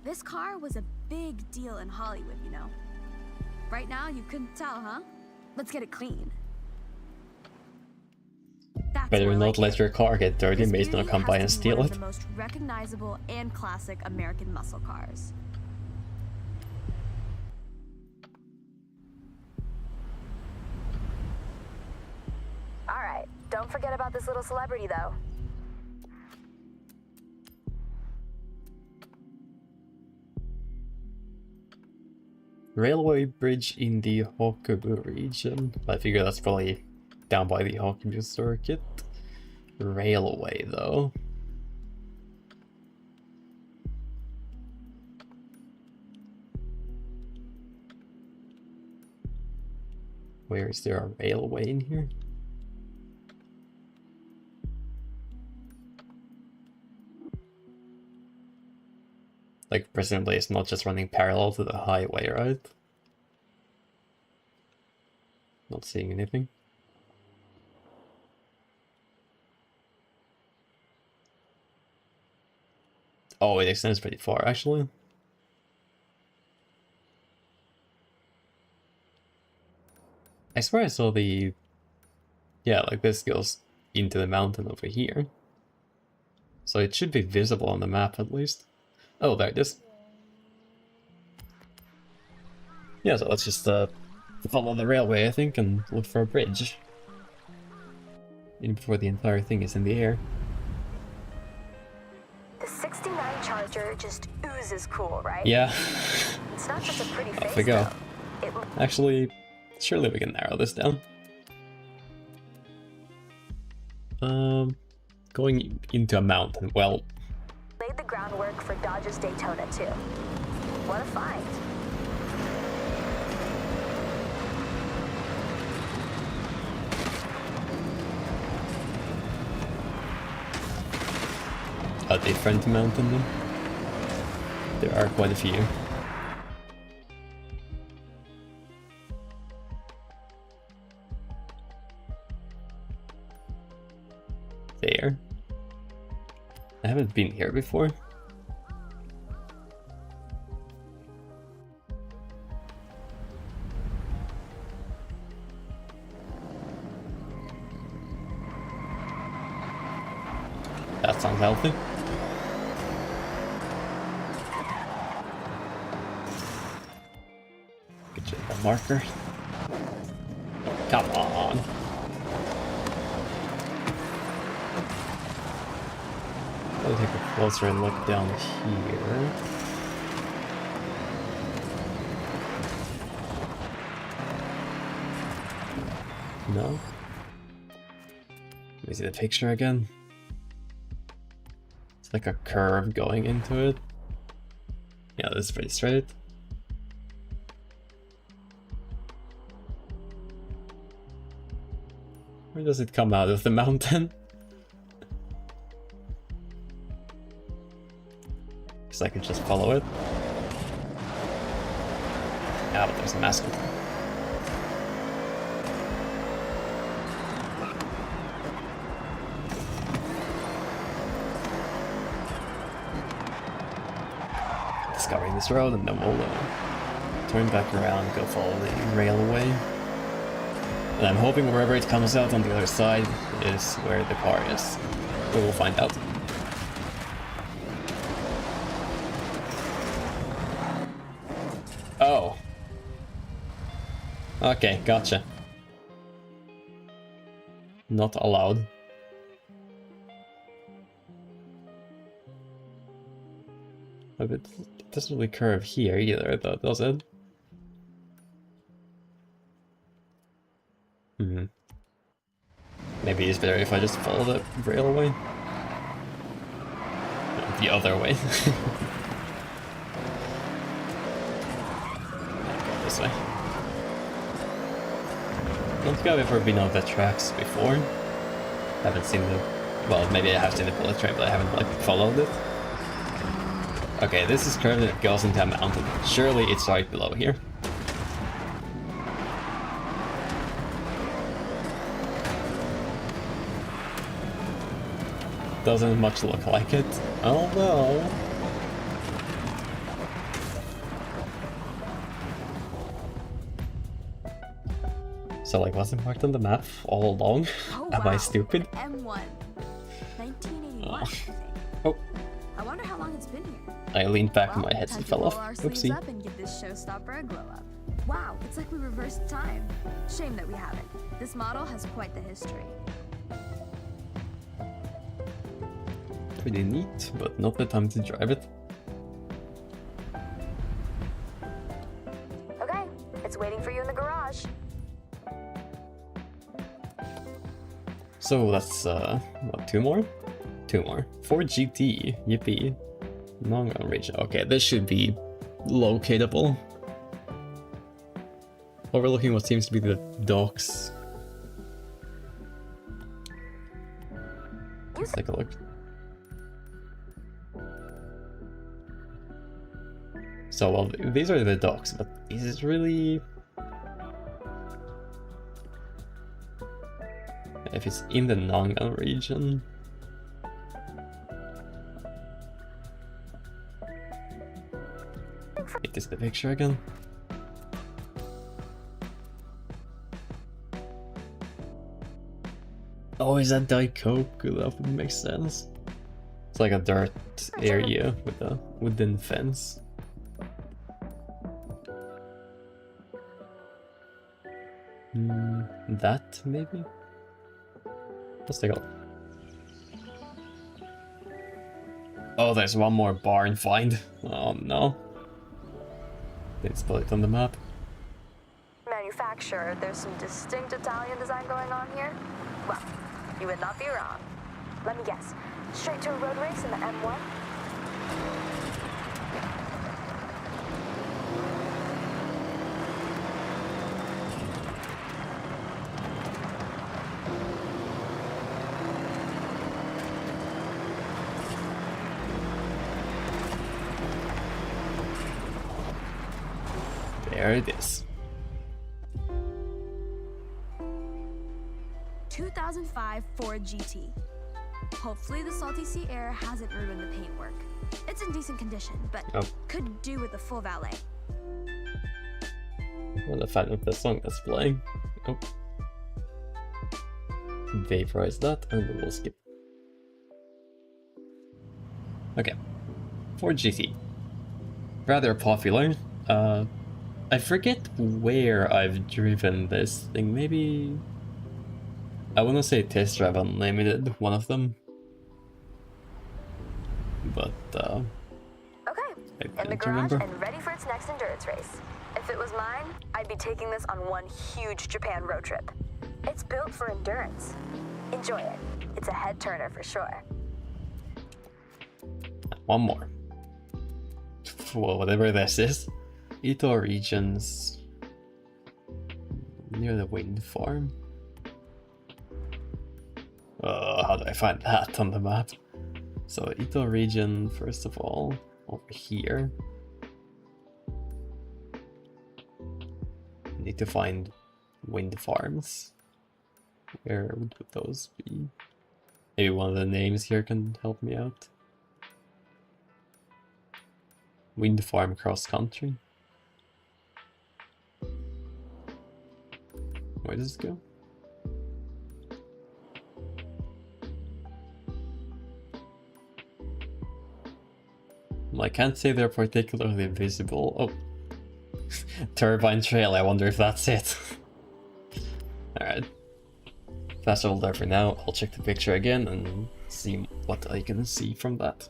This car was a big deal in Hollywood, you know. Right now, you couldn't tell, huh? Let's get it clean. That's Better more not like let it. your car get dirty, This mates beauty not come has by to and be steal one it. of the most recognizable and classic American muscle cars. All right, don't forget about this little celebrity, though. Railway bridge in the Hokubu region. I figure that's probably down by the Hokubu circuit. Railway, though. Where is there a railway in here? Like, presumably it's not just running parallel to the highway, right? Not seeing anything. Oh, it extends pretty far, actually. I swear I saw the... Yeah, like this goes into the mountain over here. So it should be visible on the map at least. Oh, there it is. Yeah, so let's just follow the railway, I think, and look for a bridge. Even before the entire thing is in the air. The 69 Charger just oozes cool, right? Yeah. It's not just a pretty face, Off we go. though. It Actually, surely we can narrow this down. Going into a mountain, well... laid the groundwork for Dodge's Daytona, too. What a find. A different mountain then? There are quite a few. There. I haven't been here before. That sounds healthy. Good job, that marker. Come on. I'll take a closer look down here. No? Let me see the picture again. It's like a curve going into it. Yeah, this is pretty straight. Where does it come out of the mountain? Because I could just follow it. Yeah, but there's a mascot. Discovering this road, and then we'll turn back around and go follow the railway. And I'm hoping wherever it comes out on the other side is where the car is. We will find out. Oh. Okay, gotcha. Not allowed. But it doesn't really curve here either, though, does it? Hmm. Maybe it's better if I just follow the railway. The other way. Go this way. I don't think I've ever been on the tracks before. Haven't seen the... Well, maybe I have seen the bullet train, but I haven't, like, followed it. Okay, this is curved and it goes into a mountain. Surely it's right below here. Doesn't much look like it, although... So, like, wasn't marked on the map all along? Oh, Am wow. I stupid? M1. 1981, I think. Oh, I wonder how long it's been here. I leaned back and Well, my headset time to fell roll off. our sleeves Oopsie. up and give this showstopper a glow up. Wow, it's like we reversed time. Shame that we haven't. This model has quite the history. Pretty neat, but not the time to drive it. Okay, it's waiting for you in the garage. So that's, what, two more? Two more. Ford GT, yippee. Non-gun region. Okay, this should be locatable. Overlooking what seems to be the docks. Let's take a look. So, well, these are the docks, but is it really... If it's in the non-gun region... the picture again. Oh, is that Diet Coke? That would make sense. It's like a dirt area with a wooden fence. That maybe? Let's take a look. Oh, there's one more barn find. Oh no. Didn't spell it on the map. Manufacturer, there's some distinct Italian design going on here. Well, you would not be wrong. Let me guess. Straight to a road race in the M1? There it is. 2005 Ford GT. Hopefully the salty sea air hasn't ruined the paintwork. It's in decent condition, but could do with a full valet. What a fan of the song that's playing. Oh. Vaporize that and we will skip. Okay. Ford GT. Rather popular. I forget where I've driven this thing. Maybe I wanna say Test Drive Unlimited, one of them. But Okay, in the garage and ready for its next endurance race. If it was mine, I'd be taking this on one huge Japan road trip. It's built for endurance. Enjoy it. It's a head turner for sure. One more. Well, whatever this is. Ito regions near the wind farm. How do I find that on the map? So Ito region, first of all, over here. Need to find wind farms. Where would those be? Maybe one of the names here can help me out. Wind farm cross country. Where does it go? Well, I can't say they're particularly visible. Oh, Turbine Trail, I wonder if that's it. Alright. Fast travel there for now. I'll check the picture again and see what I can see from that.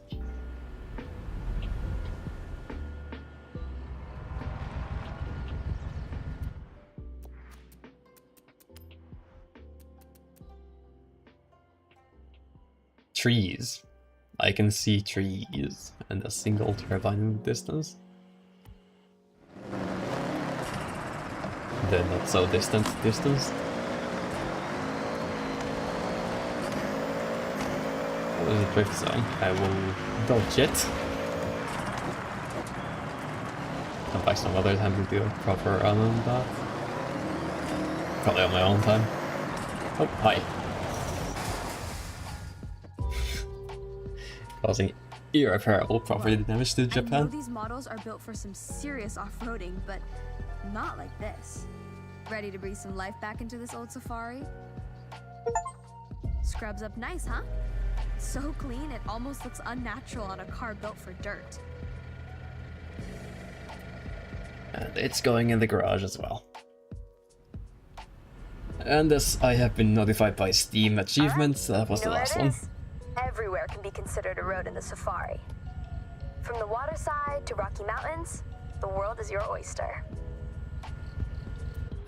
Trees. I can see trees and a single turbine in the distance. The not so distant distance. What is the drift zone? I will dodge it. Come back some other time to do a proper run on that. Probably on my own time. Oh, hi. Causing irreparable property damage to I know Japan. these models are built for some serious off-roading, but not like this. Ready to breathe some life back into this old Safari? Scrubs up nice, huh? So clean, it almost looks unnatural on a car built for dirt. And it's going in the garage as well. And as I have been notified by Steam achievements, that was the last one. Everywhere can be considered a road in the Safari. From the water side to Rocky Mountains, the world is your oyster.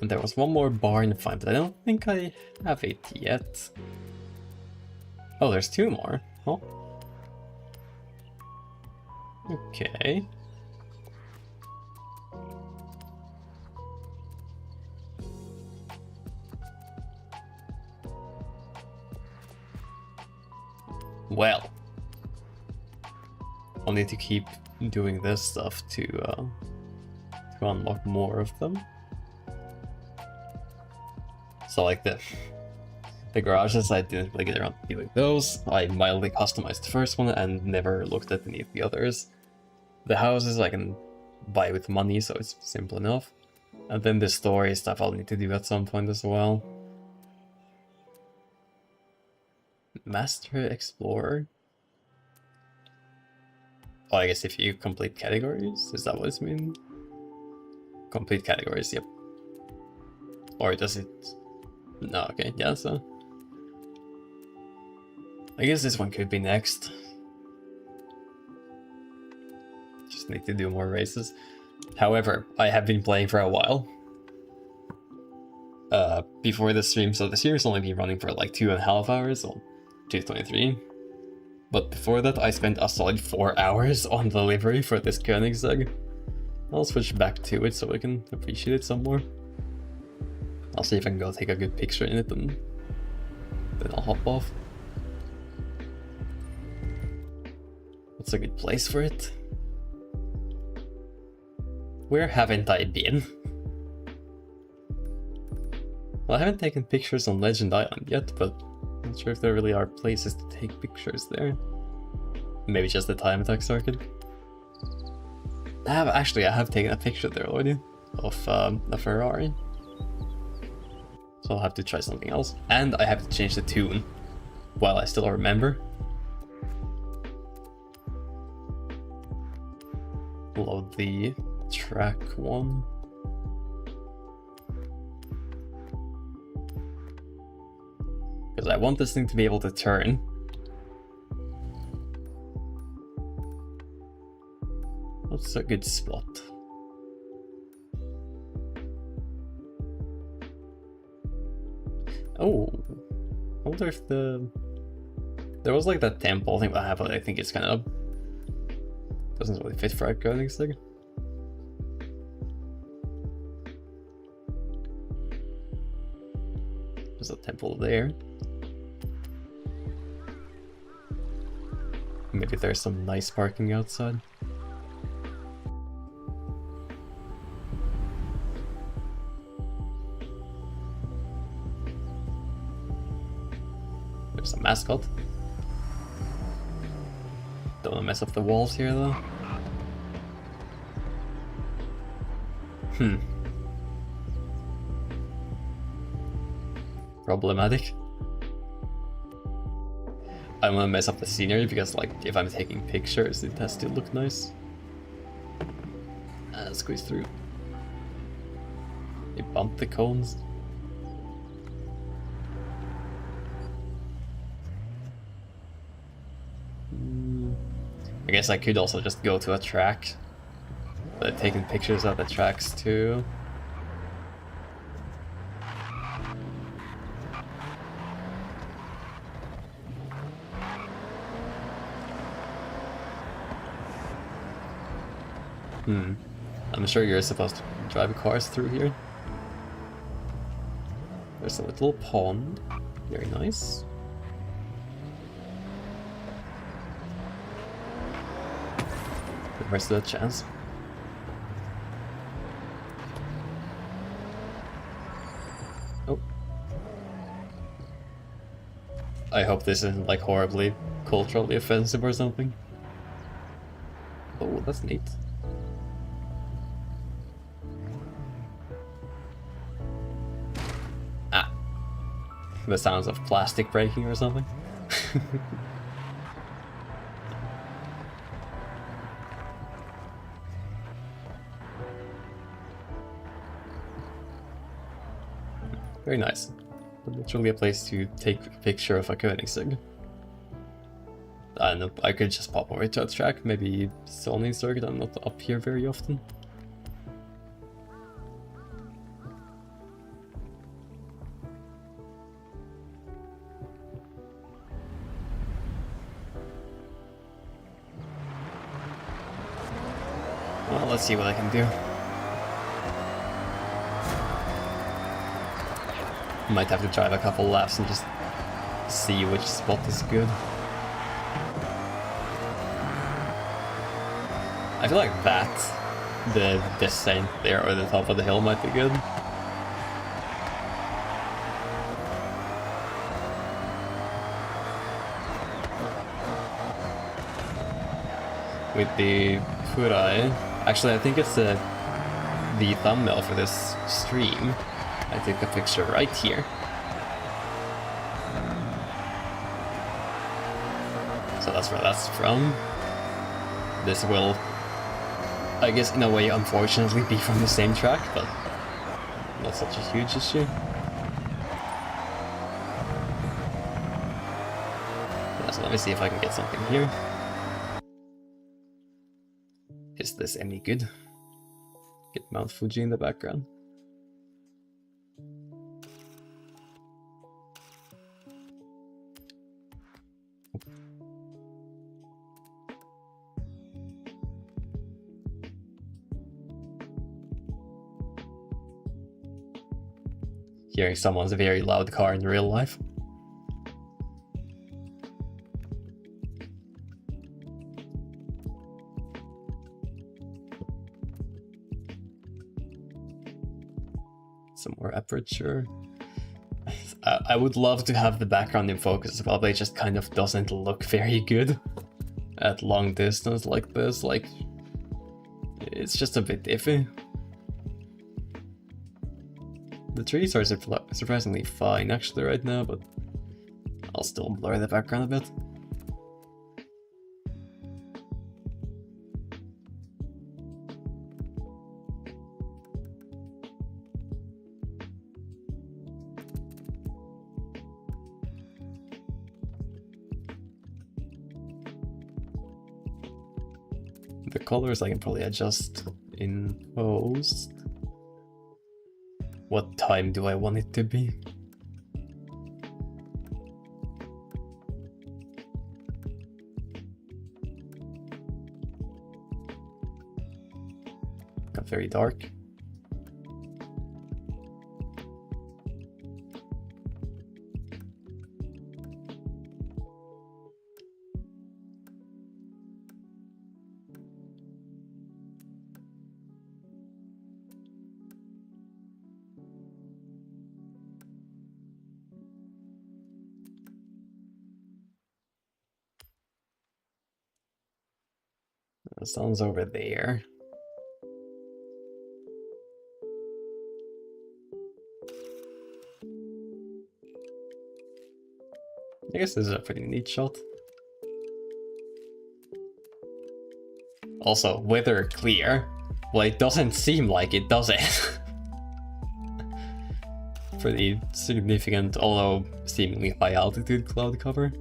And there was one more barn find, but I don't think I have it yet. Oh, there's two more. Oh. Okay. Well, I'll need to keep doing this stuff to unlock more of them. So like the garages, I didn't really get around to doing those. I mildly customized the first one and never looked at any of the others. The houses, I can buy with money, so it's simple enough. And then the story stuff I'll need to do at some point as well. Master Explorer. Oh, I guess if you complete categories, is that what it's mean? Complete categories, yep. Or does it? No, okay, yeah, so. I guess this one could be next. Just need to do more races. However, I have been playing for a while. Before the stream, so the stream's only been running for like 2.5 hours, or 2:23. But before that, I spent a solid 4 hours on the livery for this Koenigsegg. I'll switch back to it so I can appreciate it some more. I'll see if I can go take a good picture in it, and then I'll hop off. What's a good place for it? Where haven't I been? Well, I haven't taken pictures on Legend Island yet, but I'm not sure if there really are places to take pictures there. Maybe just the Time Attack circuit. I have taken a picture there already of a Ferrari. So I'll have to try something else. And I have to change the tune while I still remember. Load the track one. Because I want this thing to be able to turn. What's a good spot? Oh, I wonder if there was like that temple thing that happened. I think it's kind of doesn't really fit for a Koenigsegg. There's a temple there. Maybe there's some nice parking outside. There's a mascot. Don't want to mess up the walls here though. Problematic. I don't want to mess up the scenery because, like, if I'm taking pictures, it has to look nice. Squeeze through. You bump the cones. I guess I could also just go to a track. But taking pictures of the tracks too. I'm sure you're supposed to drive cars through here. There's a little pond. Very nice. The rest of the chance. Oh. I hope this isn't like horribly culturally offensive or something. Oh, that's neat. The sounds of plastic breaking or something. Very nice. But literally a place to take a picture of a Koenigsegg. I don't know, I could just pop over to a track, maybe Sony circuit. I'm not up here very often. Well, let's see what I can do. Might have to drive a couple laps and just see which spot is good. I feel like the descent there or the top of the hill might be good. With the Furai. Actually, I think it's the thumbnail for this stream. I took a picture right here. So that's where that's from. This will, I guess in a way, unfortunately be from the same track, but not such a huge issue. Yeah, so let me see if I can get something here. Is this any good? Get Mount Fuji in the background. Hearing someone's very loud car in real life. Some more aperture. I would love to have the background in focus, probably just kind of doesn't look very good at long distance like this. Like, it's just a bit iffy. The trees are surprisingly fine actually right now, but I'll still blur the background a bit. The colors I can probably adjust in post. What time do I want it to be? Got very dark. The sun's over there. I guess this is a pretty neat shot. Also, weather clear. Well, it doesn't seem like it, does it? Pretty significant, although seemingly high altitude cloud cover.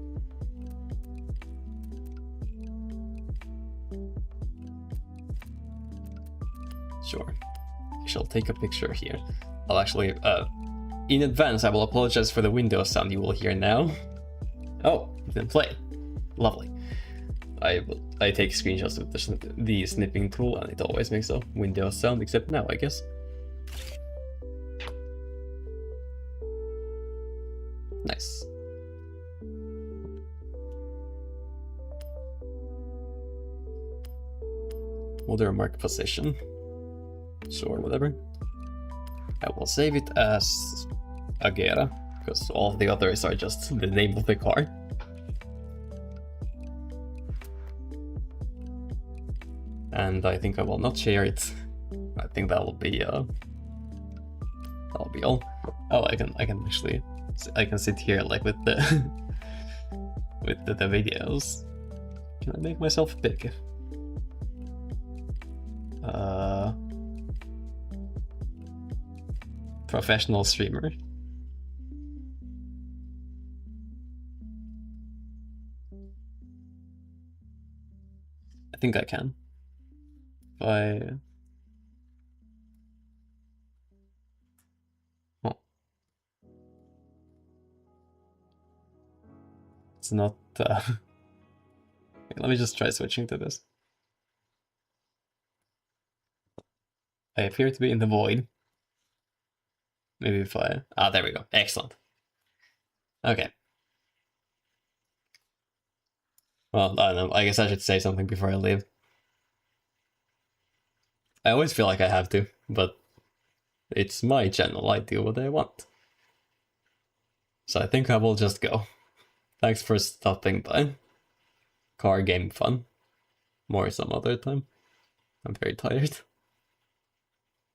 Sure. I shall take a picture here. I'll actually, in advance, I will apologize for the Windows sound you will hear now. Oh, you didn't play it. Lovely. I take screenshots with the snipping tool, and it always makes a Windows sound, except now, I guess. Nice. Watermark position. Sure, whatever. I will save it as Agera, because all of the others are just the name of the car. And I think I will not share it. I think that will be all. Oh, I can actually, I can sit here like with the with the videos. Can I make myself big? Professional streamer. I think I can. Oh. It's not let me just try switching to this. I appear to be in the void. Maybe if I... Ah, there we go. Excellent. Okay. Well, I don't know. I guess I should say something before I leave. I always feel like I have to, but it's my channel. I do what I want. So I think I will just go. Thanks for stopping by. Car game fun. More some other time. I'm very tired.